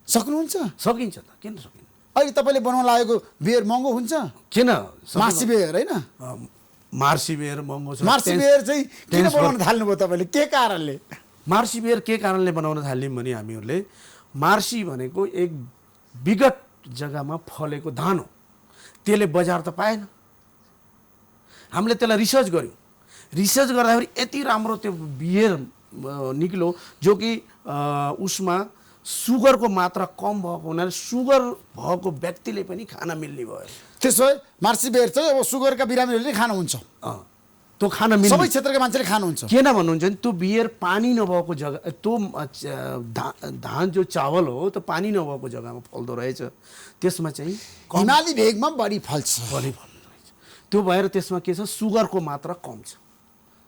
सक्नुहुन्छ? सकिन्छ त, किन सकिन्छ? अहिले तपाईँले बनाउन लागेको बियर महँगो हुन्छ? किन? मार्सी बियर होइन, मार्सी बियर महँगो छ। मार्सी बियर चाहिँ किन बनाउन थाल्नुभयो तपाईँले, के कारणले? मार्सी बियर के कारणले बनाउन थाल्यौँ भने हामीहरूले मार्सी भनेको एक विगत जग्गामा फलेको धान हो, त्यसले बजार त पाएन। हामीले त्यसलाई रिसर्च गऱ्यौँ। रिसर्च गर्दाखेरि यति राम्रो त्यो बियर निक्ल्यो जो कि उसमा सुगरको मात्रा कम भएको हुनाले सुगर भएको व्यक्तिले पनि खान मिल्ने भयो। त्यसो भए मार्सी बियर चाहिँ अब सुगरका बिरामीहरूले खानुहुन्छ? त्यो खान मिल्ने, सबै क्षेत्रका मान्छेले खानुहुन्छ। किन भन्नुहुन्छ भने त्यो बियर पानी नभएको जग्गा, त्यो धान जो चावल हो त्यो पानी नभएको जग्गामा फल्दो रहेछ। त्यसमा चाहिँ हिमाली भेगमा बढी फल्छ। त्यो भएर त्यसमा के छ, सुगरको मात्रा कम छ।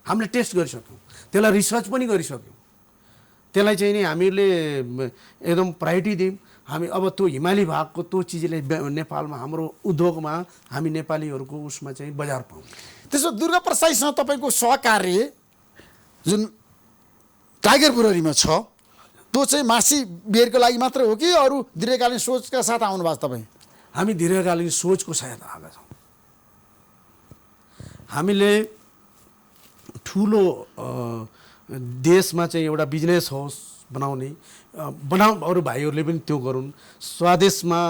हामीले टेस्ट गरिसक्यौँ, त्यसलाई रिसर्च पनि गरिसक्यौँ। त्यसलाई चाहिँ नि हामीले एकदम प्रायोरिटी दियौँ। हामी अब त्यो हिमाली भागको त्यो चिजले नेपालमा हाम्रो उद्योगमा हामी नेपालीहरूको उसमा चाहिँ बजार पाउँछ। त्यसो दुर्गा प्रसाईसँग तपाईँको सहकार्य जुन टाइगर ब्रुअरीमा छ त्यो चाहिँ मासी बियरको लागि मात्रै हो कि अरू दीर्घकालीन सोचका साथ आउनु भएको छ तपाईँ? हामी दीर्घकालीन सोचको साथ आएका छौँ। हामीले ठुलो देशमा चाहिँ एउटा बिजनेस हाउस बनाऊ अरू भाइहरूले पनि त्यो गरून्, स्वदेशमा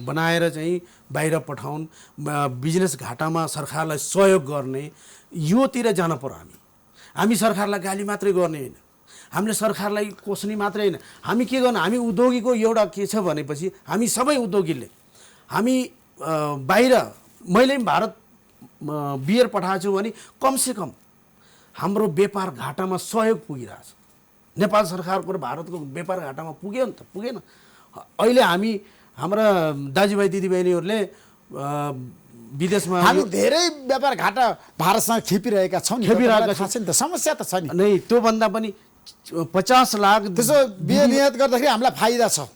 बनाएर चाहिँ बाहिर पठाउन्, बिजनेस घाटामा सरकारलाई सहयोग गर्ने, योतिर जान पर्यो। हामी सरकारलाई गाली मात्रै गर्ने होइन, हामीले सरकारलाई कोस्ने मात्रै होइन, हामी के गर्नु, हामी उद्योगीको एउटा के छ भनेपछि हामी सबै उद्योगीले हामी बाहिर मैले भारत बियर पठाएको छु भने कमसेकम हाम्रो व्यापार घाटामा सहयोग पुगिरहेछ। नेपाल सरकारको र भारतको व्यापार घाटामा पुग्यो नि त, पुगेन? अहिले हाम्रा दाजुभाइ दिदीबहिनीहरूले विदेशमा हामी धेरै व्यापार घाटा भारतसँग खेपिरहेका छौँ नि, खेपिरहेका थाहा छ नि त, समस्या त छ नि। नै त्योभन्दा पनि 50 लाख त्यसो बियर निर्यात गर्दाखेरि हामीलाई फाइदा छ।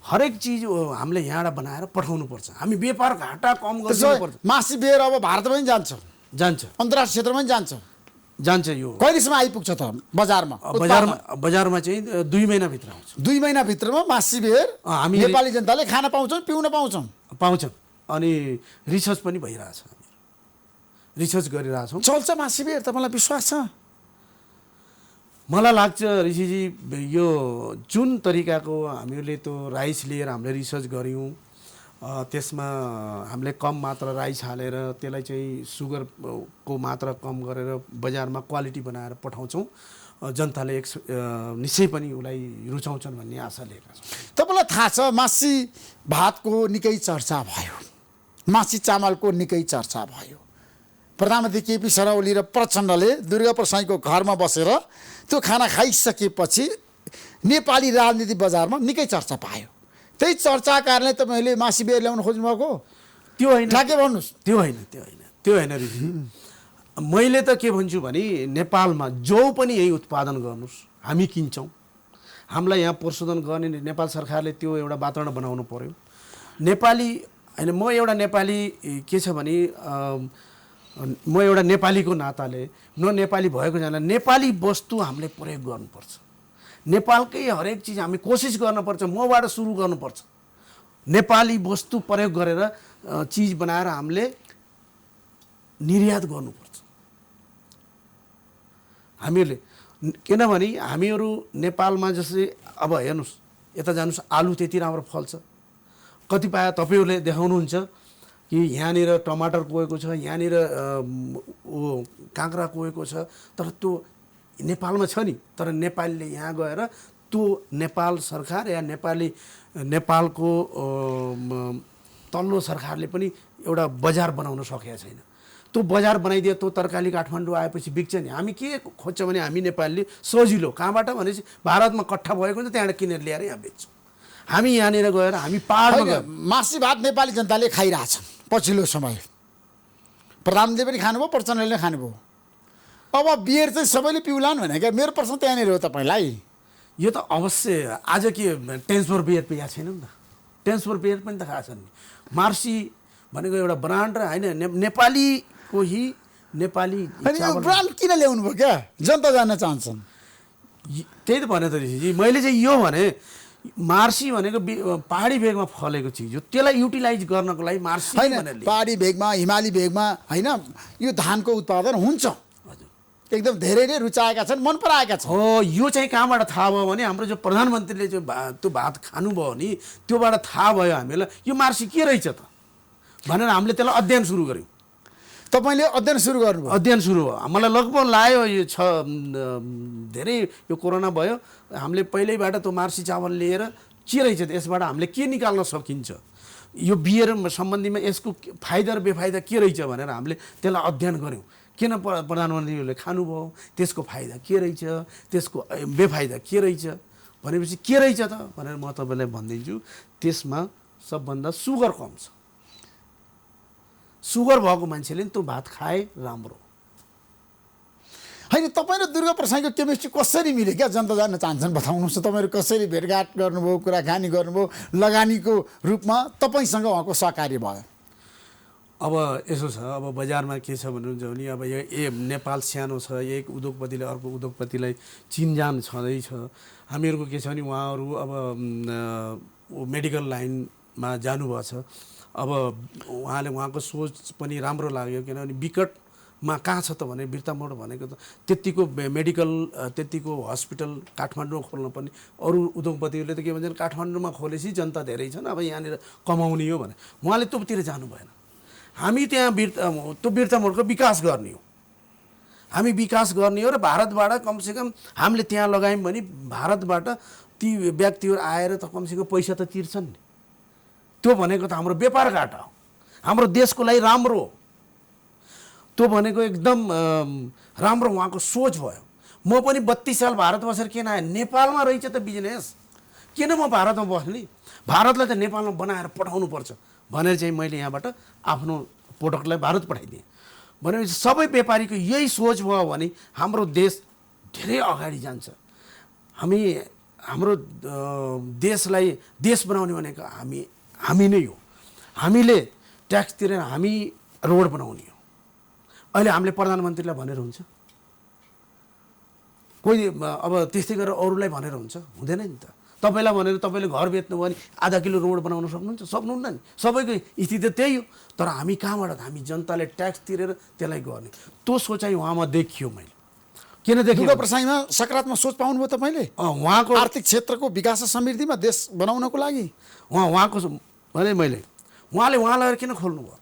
हरेक चिज हामीले यहाँबाट बनाएर पठाउनुपर्छ। हामी व्यापार घाटा कम गर्नुपर्छ। मासी बियर अब भारतमा पनि जान्छ, अन्तर्राष्ट्रिय क्षेत्रमा पनि जान्छ। यो कहिलेसम्म आइपुग्छ त बजारमा? बजारमा चाहिँ 2 महिनाभित्र आउँछ। 2 महिनाभित्रमा मासी बियर हामी नेपाली जनताले खान पाउँछौँ, पिउन पाउँछन्। अनि रिसर्च पनि भइरहेछ, रिसर्च गरिरहेछौँ। चल्छ मासी बियर, तपाईँलाई विश्वास छ? मलाई लाग्छ ऋषिजी, यो जुन तरिकाको हामीले त्यो राइस लिएर हामीले रिसर्च गऱ्यौँ, त्यसमा हामीले कम मात्रा राइस हालेर त्यसलाई चाहिँ सुगरको मात्रा कम गरेर बजारमा क्वालिटी बनाएर पठाउँछौँ, जनताले निश्चय पनि उसलाई रुचाउँछन् भन्ने आशा लिएका छौँ। तपाईँलाई थाहा छ मासी भातको निकै चर्चा भयो, मासी चामलको निकै चर्चा भयो। प्रधानमन्त्री केपी शर्मा ओली र प्रचण्डले दुर्गा प्रसाईको घरमा बसेर त्यो खाना खाइसकेपछि नेपाली राजनीति बजारमा निकै चर्चा पायो। त्यही चर्चा कारणले तपाईँले मासी बियर ल्याउन खोज्नुभएको? त्यो होइन, ठ्याक्कै भन्नुहोस्। त्यो होइन ऋषि। मैले त के भन्छु भने नेपालमा जो पनि यही उत्पादन गर्नुहोस्, हामी किन्छौँ। हामीलाई यहाँ प्रशोधन गर्ने नेपाल सरकारले त्यो एउटा वातावरण बनाउनु पर्यो। नेपाली होइन, म एउटा नेपाली के छ भने म एउटा नेपालीको नाताले नेपाली भएको जनाले नेपाली वस्तु हामीले प्रयोग गर्नुपर्छ। नेपालकै हरेक चिज हामी कोसिस गर्नुपर्छ, मबाट सुरु गर्नुपर्छ। नेपाली वस्तु प्रयोग गरेर चिज बनाएर हामीले निर्यात गर्नुपर्छ हामीहरूले। किनभने हामीहरू नेपालमा जस्तै अब हेर्नुहोस्, यता जानुहोस्, आलु त्यति राम्रो फल्छ। कतिपय तपाईँहरूले देखाउनुहुन्छ कि यहाँनिर टमाटर कोहेको छ, यहाँनिर काँक्रा कोहेको छ, तर त्यो नेपालमा छ नि। तर नेपालीले यहाँ गएर त्यो नेपाल सरकार या नेपालको तल्लो सरकारले पनि एउटा बजार बनाउन सकेका छैन। त्यो बजार बनाइदियो, त्यो तरकारी काठमाडौँ आएपछि बिक्छ नि। हामी के खोज्छ भने हामी नेपालीले सजिलो कहाँबाट भनेपछि भारतमा कट्ठा भएको हुन्छ, त्यहाँबाट किनेर ल्याएर यहाँ बेच्छौँ। हामी यहाँनिर गएर हामी पाहाडमा मासी भात नेपाली जनताले खाइरहेछन् पछिल्लो समय। प्रधानमन्त्री पनि खानुभयो, प्रचण्डले खानुभयो। अब बियर चाहिँ सबैले पिउलान् भने क्या मेरो प्रश्न त्यहाँनिर हो तपाईँलाई। यो त अवश्य आज के टेन्सफोर बियर पिएको छैन नि त? टेन्सफोर बियर पनि त खाएको छ नि। मार्सी भनेको एउटा ब्रान्ड र होइन नेपालीको नेपाली ब्रान्ड किन ल्याउनु भयो क्या? जनता जान्न चाहन्छन्। त्यही त भने त ऋषिजी, मैले चाहिँ यो भने मार्सी भनेको पहाडी भेगमा फलेको चिज हो, त्यसलाई युटिलाइज गर्नको लागि मार्सी होइन। पहाडी भेगमा, हिमाली भेगमा होइन यो धानको उत्पादन हुन्छ। एकदम धेरै नै रुचाएका छन्, मन पराएका छन्। हो, यो चाहिँ कहाँबाट थाहा भयो भने हाम्रो जो प्रधानमन्त्रीले जो त्यो भात खानुभयो नि, त्योबाट थाहा भयो हामीलाई यो मार्सी के रहेछ त भनेर हामीले त्यसलाई अध्ययन सुरु गऱ्यौँ। तपाईँले अध्ययन सुरु गर्नुभयो? अध्ययन सुरु भयो। मलाई लगभग लाग्यो यो धेरै यो कोरोना भयो, हामीले पहिल्यैबाट त्यो मार्सी चावल लिएर के रहेछ त, यसबाट हामीले के निकाल्न सकिन्छ, यो बियर सम्बन्धीमा यसको फाइदा र बेफाइदा के रहेछ भनेर हामीले त्यसलाई अध्ययन गऱ्यौँ। किन प्रधानमन्त्रीहरूले खानुभयो, त्यसको फाइदा के रहेछ, त्यसको बेफाइदा के रहेछ भनेपछि के रहेछ त भनेर म तपाईँलाई भनिदिन्छु। त्यसमा सबभन्दा सुगर कम छ। सुगर भएको मान्छेले त्यो भात खाए राम्रो। होइन तपाईँ र दुर्गा प्रसाईको केमिस्ट्री कसरी मिल्यो क्या जनता जान्न चाहन्छन् बताउनुहोस् त तपाईँहरू कसरी भेटघाट गर्नुभयो कुराकानी गर्नुभयो लगानीको रूपमा तपाईँसँग उहाँको सहकार्य भयो अब यसो छ अब बजारमा के छ भन्नुहुन्छ भने अब यो नेपाल सानो छ एक उद्योगपतिले अर्को उद्योगपतिलाई चिनजान छँदैछ हामीहरूको के छ भने उहाँहरू अब मेडिकल लाइनमा जानुभएको छ अब उहाँले उहाँको सोच पनि राम्रो लाग्यो किनभने विकटमा कहाँ छ त भने बिर्तामोड भनेको त त्यतिको मेडिकल त्यतिको हस्पिटल काठमाडौँमा खोल्न पनि अरू उद्योगपतिहरूले त के भन्छन् काठमाडौँमा खोलेपछि जनता धेरै छन् अब यहाँनिर कमाउने हो भने उहाँले त्योतिर जानु भएन हामी त्यहाँ त्यो बिर्तामोडको विकास गर्ने हो हामी विकास गर्ने हो र भारतबाट कमसेकम हामीले त्यहाँ लगायौँ भने भारतबाट ती व्यक्तिहरू आएर त कमसेकम पैसा त तिर्छन् नि त्यो भनेको त हाम्रो व्यापार घाटा हो हाम्रो देशको लागि राम्रो हो त्यो भनेको एकदम राम्रो उहाँको सोच भयो म पनि 32 साल भारत बसेर किन आएँ नेपालमा रहेछ त बिजनेस किन म भारतमा बस्ने भारतलाई त नेपालमा बनाएर पठाउनुपर्छ भनेर चाहिँ मैले यहाँबाट आफ्नो प्रोडक्टलाई भारत पठाइदिएँ भनेपछि सबै व्यापारीको यही सोच भयो भने हाम्रो देश धेरै अगाडि जान्छ हाम्रो देशलाई देश बनाउने भनेको हामी नै हो हामीले ट्याक्स तिरेर हामी रोड बनाउने हो अहिले हामीले प्रधानमन्त्रीलाई भनेर हुन्छ कोही अब त्यस्तै गरेर अरूलाई भनेर हुन्छ हुँदैन नि त तपाईँलाई भनेर तपाईँले घर बेच्नु भने आधा किलो रोड बनाउन सक्नुहुन्न नि सबैको स्थिति त्यही हो तर हामी कहाँबाट हामी जनताले ट्याक्स तिरेर त्यसलाई गर्ने त्यो सोचाइ उहाँमा देखियो मैले किन देखियो दुर्गा प्रसाईमा सकारात्मक सोच पाउनुभयो तपाईँले उहाँको आर्थिक क्षेत्रको विकास र समृद्धिमा देश बनाउनको लागि उहाँको भने मैले उहाँलाई किन खोल्नुभयो त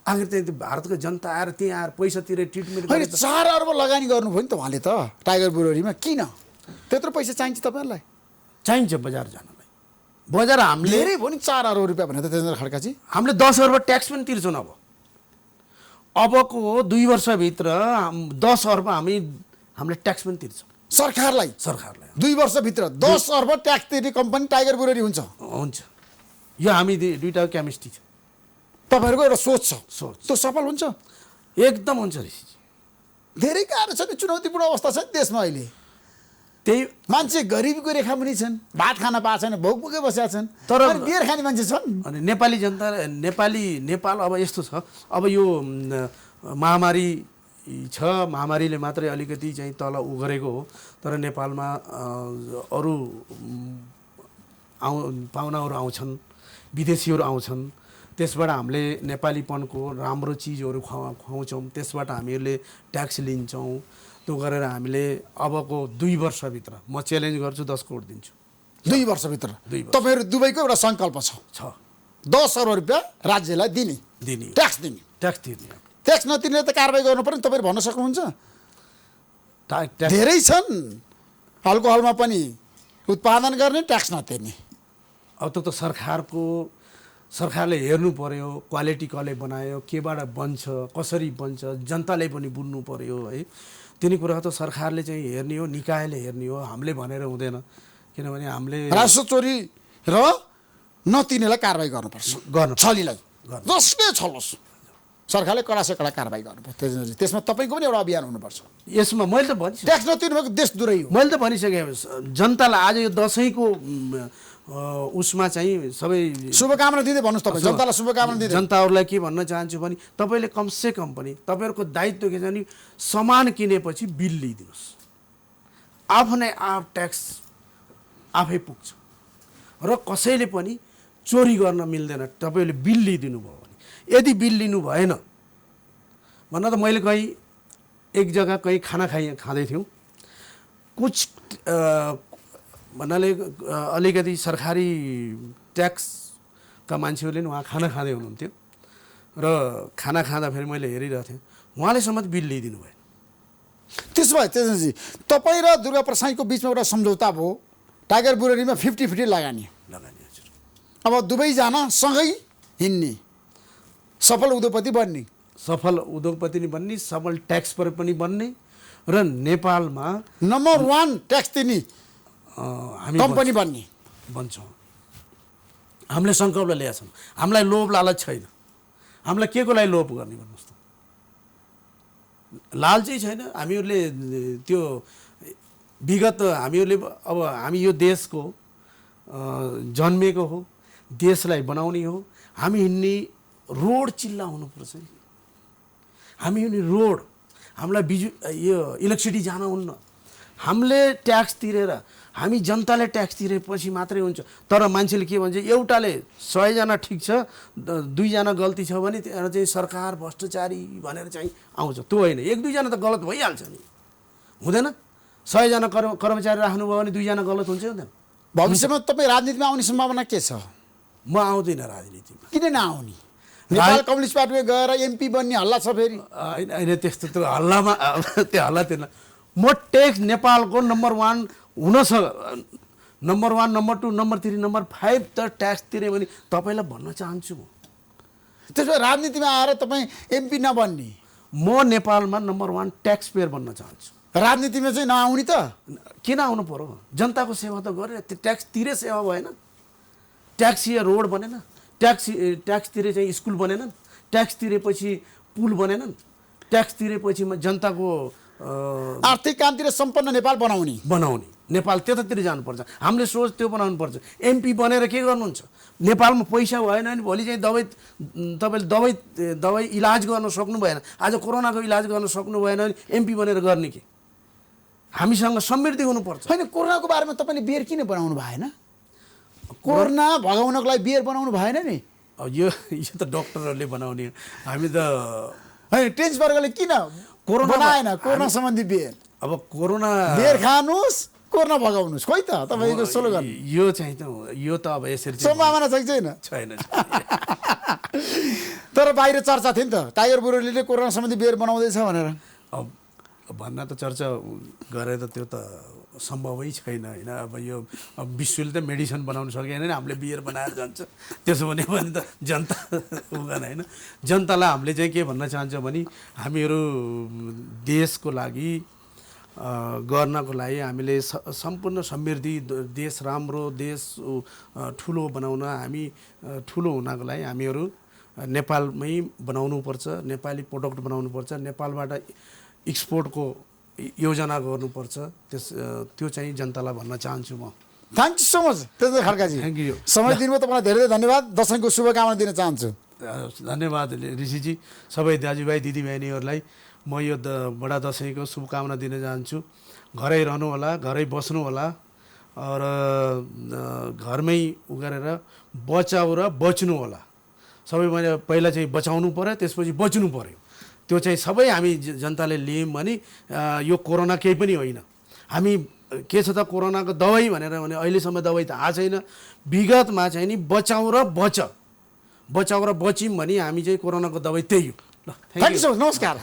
आखिर चाहिँ भारतको जनता आएर त्यहाँ आएर पैसा तिरेर ट्रिटमेन्ट होइन 4 अर्ब लगानी गर्नुभयो नि त उहाँले त टाइगर ब्रुअरीमा किन त्यत्रो पैसा चाहिन्छ तपाईँहरूलाई चाहिन्छ बजार जानलाई बजार हामीले धेरै भयो नि 4 अर्ब रुपियाँ भने त तेजेन्द्र खड्काजी हामीले 10 अर्ब ट्याक्स पनि तिर्छौँ अबको 2 वर्षभित्र 10 अर्ब हामीले ट्याक्स पनि तिर्छौँ सरकारलाई 2 वर्षभित्र 10 अर्ब ट्याक्स तिर्ने कम्पनी टाइगर ब्रुअरी हुन्छ यो हामी दुईटा केमिस्ट्री छ तपाईँहरूको एउटा सोच छ सोच त्यो सफल हुन्छ एकदम हुन्छ ऋषि धेरै गाह्रो छ नि चुनौतीपूर्ण अवस्था छ नि देशमा अहिले त्यही मान्छे गरिबीको रेखा पनि छन् भात खान पाएको छैन भोकभोकै बसेका छन् तर बियर खाने मान्छे छन् अनि नेपाली जनता नेपाल अब यस्तो छ अब यो महामारी छ महामारीले मात्रै अलिकति चाहिँ तल उगरेको हो तर नेपालमा अरू पाहुनाहरू आउँछन् विदेशीहरू आउँछन् त्यसबाट हामीले नेपालीपनको राम्रो चिजहरू खुवाउँछौँ त्यसबाट हामीहरूले ट्याक्स लिन्छौँ त्यो गरेर हामीले अबको 2 वर्षभित्र म च्यालेन्ज गर्छु 10 करोड दिन्छु 2 वर्षभित्र तपाईँहरू दुबईको एउटा सङ्कल्प छ 10 अर्ब रुपियाँ राज्यलाई दिने ट्याक्स तिर्ने ट्याक्स नतिर्ने त कारबाही गर्नु पर्यो नि तपाईँहरू भन्न सक्नुहुन्छ धेरै छन् अल्कोहलमा पनि उत्पादन गर्ने ट्याक्स नतिर्ने अब त सरकारले हेर्नु पर्यो क्वालिटी कसले बनायो केबाट बन्छ कसरी बन्छ जनताले पनि बुझ्नु पर्यो है तिनी कुरा त सरकारले चाहिँ हेर्ने हो निकायले हेर्ने हो हामीले भनेर हुँदैन किनभने हामीले राजस्व चोरी र नतिर्नेलाई कारबाही गर्नुपर्छ छलीलाई जसले छलोस् सरकारले कडा से कडा कारबाही गर्नुपर्छ त्यसमा तपाईँको पनि एउटा अभियान हुनुपर्छ यसमा मैले त भनिसकेँ ट्याक्स नतिर्नेको देश दूरै हो मैले त भनिसकेँ जनतालाई आज यो दसैँको उसमा चाहिँ सबै शुभकामना दिँदै भन्नुहोस् तपाईँ जनतालाई शुभकामना दिँदै जनताहरूलाई के भन्न चाहन्छु भने तपाईँले कमसेकम पनि तपाईँहरूको दायित्व के छ भने सामान किनेपछि बिल लिइदिनुहोस् आफ्नै ट्याक्स आफै पुग्छ र कसैले पनि चोरी गर्न मिल्दैन तपाईँले बिल लिइदिनु भयो भने यदि बिल लिनु भएन भन्न त मैले कहीँ एक जग्गा कहीँ खाना खाँदै थियौँ कुछ भन्नाले अलिकति सरकारी ट्याक्सका मान्छेहरूले नि उहाँ खाना खाँदै हुनुहुन्थ्यो र खाना खाँदाखेरि मैले हेरिरहेको थिएँ उहाँले समेत बिल लिइदिनु भयो त्यसो भए तेजनजी तपाईँ र दुर्गा प्रसाईको बिचमा एउटा सम्झौता भयो टाइगर ब्रुअरीमा 50-50 लगानी हजुर अब दुवैजना सँगै हिँड्ने सफल उद्योगपति नि बन्ने सफल ट्याक्स पर पनि बन्ने र नेपालमा नम्बर 1 ट्याक्स तिर्ने हामी कम्पनी बन्छौँ हामीले सङ्कल्प ल्याएका छौँ हामीलाई लोभ लालच छैन हामीलाई के को लागि लोभ गर्ने भन्नुहोस् त लालचै छैन हामीहरूले त्यो विगत हामीहरूले अब हामी यो देशको जन्मेको हो देशलाई बनाउने हो हामी हिँड्ने रोड चिल्ला हुनुपर्छ नि हामी हिँड्ने रोड हामीलाई यो इलेक्ट्रिसिटी जान हुन्न हामीले ट्याक्स तिरेर हामी जनताले ट्याक्स तिरेपछि मात्रै हुन्छ तर मान्छेले के भन्छ एउटाले 100 जना ठिक छ 2 जना गल्ती छ भने त्यहाँ चाहिँ सरकार भ्रष्टाचारी भनेर चाहिँ आउँछ त्यो होइन 1-2 जना त गलत भइहाल्छ नि हुँदैन 100 जना कर्मचारी राख्नुभयो भने 2 जना गलत हुन्छ हुँदैन भविष्यमा तपाईँ राजनीतिमा आउने सम्भावना के छ म आउँदिनँ राजनीतिमा किन नआउने नेपाल कम्युनिस्ट पार्टीमा गएर एमपी बन्ने हल्ला छ फेरि होइन त्यस्तो त्यो हल्लामा त्यो हल्ला थिएन म ट्याक्स नेपालको नम्बर 1 हुन नम्बर 1 नम्बर 2 नम्बर 3 नम्बर 5 त ट्याक्स तिरे भने तपाईँलाई भन्न चाहन्छु म त्यसो भए राजनीतिमा आएर तपाईँ एमपी नबन्ने म नेपालमा नम्बर 1 ट्याक्स पेयर बन्न चाहन्छु राजनीतिमा चाहिँ नआउने त किन आउनु पर्यो जनताको सेवा त गरेर त्यो ट्याक्स तिरे सेवा भएन ट्याक्स रोड बनेन ट्याक्स तिरे चाहिँ स्कुल बनेनन् ट्याक्स तिरेपछि पुल बनेनन् ट्याक्स तिरेपछि जनताको आर्थिक कामतिर सम्पन्न नेपाल बनाउने नेपाल त्यतातिर जानुपर्छ हामीले सोच त्यो बनाउनु पर्छ एमपी बनेर के गर्नुहुन्छ नेपालमा पैसा भएन भने भोलि चाहिँ तपाईँले दबाई इलाज गर्न सक्नु भएन आज कोरोनाको इलाज गर्न सक्नु भएन भने एमपी बनेर गर्ने के हामीसँग समृद्धि हुनुपर्छ होइन कोरोनाको बारेमा तपाईँले बियर किन बनाउनु भएन कोरोना भगाउनको लागि बियर बनाउनु भएन नि यो त डक्टरहरूले बनाउने हामी त होइन टेन्सबर्गले किन कोरोना बनाएन कोरोना सम्बन्धी बियर अब कोरोना बियर खानुहोस् कोरोना भगाउनुहोस् खोइ त तपाईँको स्लोगन यो चाहिँ यो त अब यसरी सम्भावना छैन तर बाहिर चर्चा थियो नि त टाइगर बुरोलीले कोरोना सम्बन्धी बियर बनाउँदैछ भनेर अब भन्न त चर्चा गरे त त्यो त सम्भवै छैन होइन अब यो विश्वले त मेडिसिन बनाउन सकेन नि हामीले बियर बनाएर जान्छ त्यसो भने त जनता उगन होइन जनतालाई हामीले चाहिँ के भन्न चाहन्छौँ भने हामीहरू देशको लागि गर्नको लागि हामीले सम्पूर्ण समृद्धि देश राम्रो देश ठुलो बनाउन हामी ठुलो हुनको लागि हामीहरू नेपालमै बनाउनुपर्छ नेपाली प्रडक्ट बनाउनुपर्छ नेपालबाट एक्सपोर्टको योजना गर्नुपर्छ त्यो चाहिँ जनतालाई भन्न चाहन्छु म thank you so much Tejendra खड्काजी थ्याङ्क यू समय दिनुभयो तपाईँलाई धेरै धेरै धन्यवाद दसैँको शुभकामना दिन चाहन्छु धन्यवाद ऋषिजी सबै दाजुभाइ दिदीबहिनीहरूलाई म यो बडा दसैँको शुभकामना दिन चाहन्छु घरै रहनु होला घरै बस्नु होला र घरमै उगारेर बचाउ र बच्नु होला सबै मैले पहिला चाहिँ बचाउनु पर्यो त्यसपछि बच्नु पर्यो त्यो चाहिँ सबै हामी जनताले लियौँ भने यो कोरोना केही पनि होइन हामी के छ त कोरोनाको दबाई भनेर भने अहिलेसम्म दबाई त आएको छैन विगतमा चाहिँ नि बचाउ र बच्यौँ भने हामी चाहिँ कोरोनाको दबाई त्यही हो ल थ्याङ्क यू सो मच नमस्कार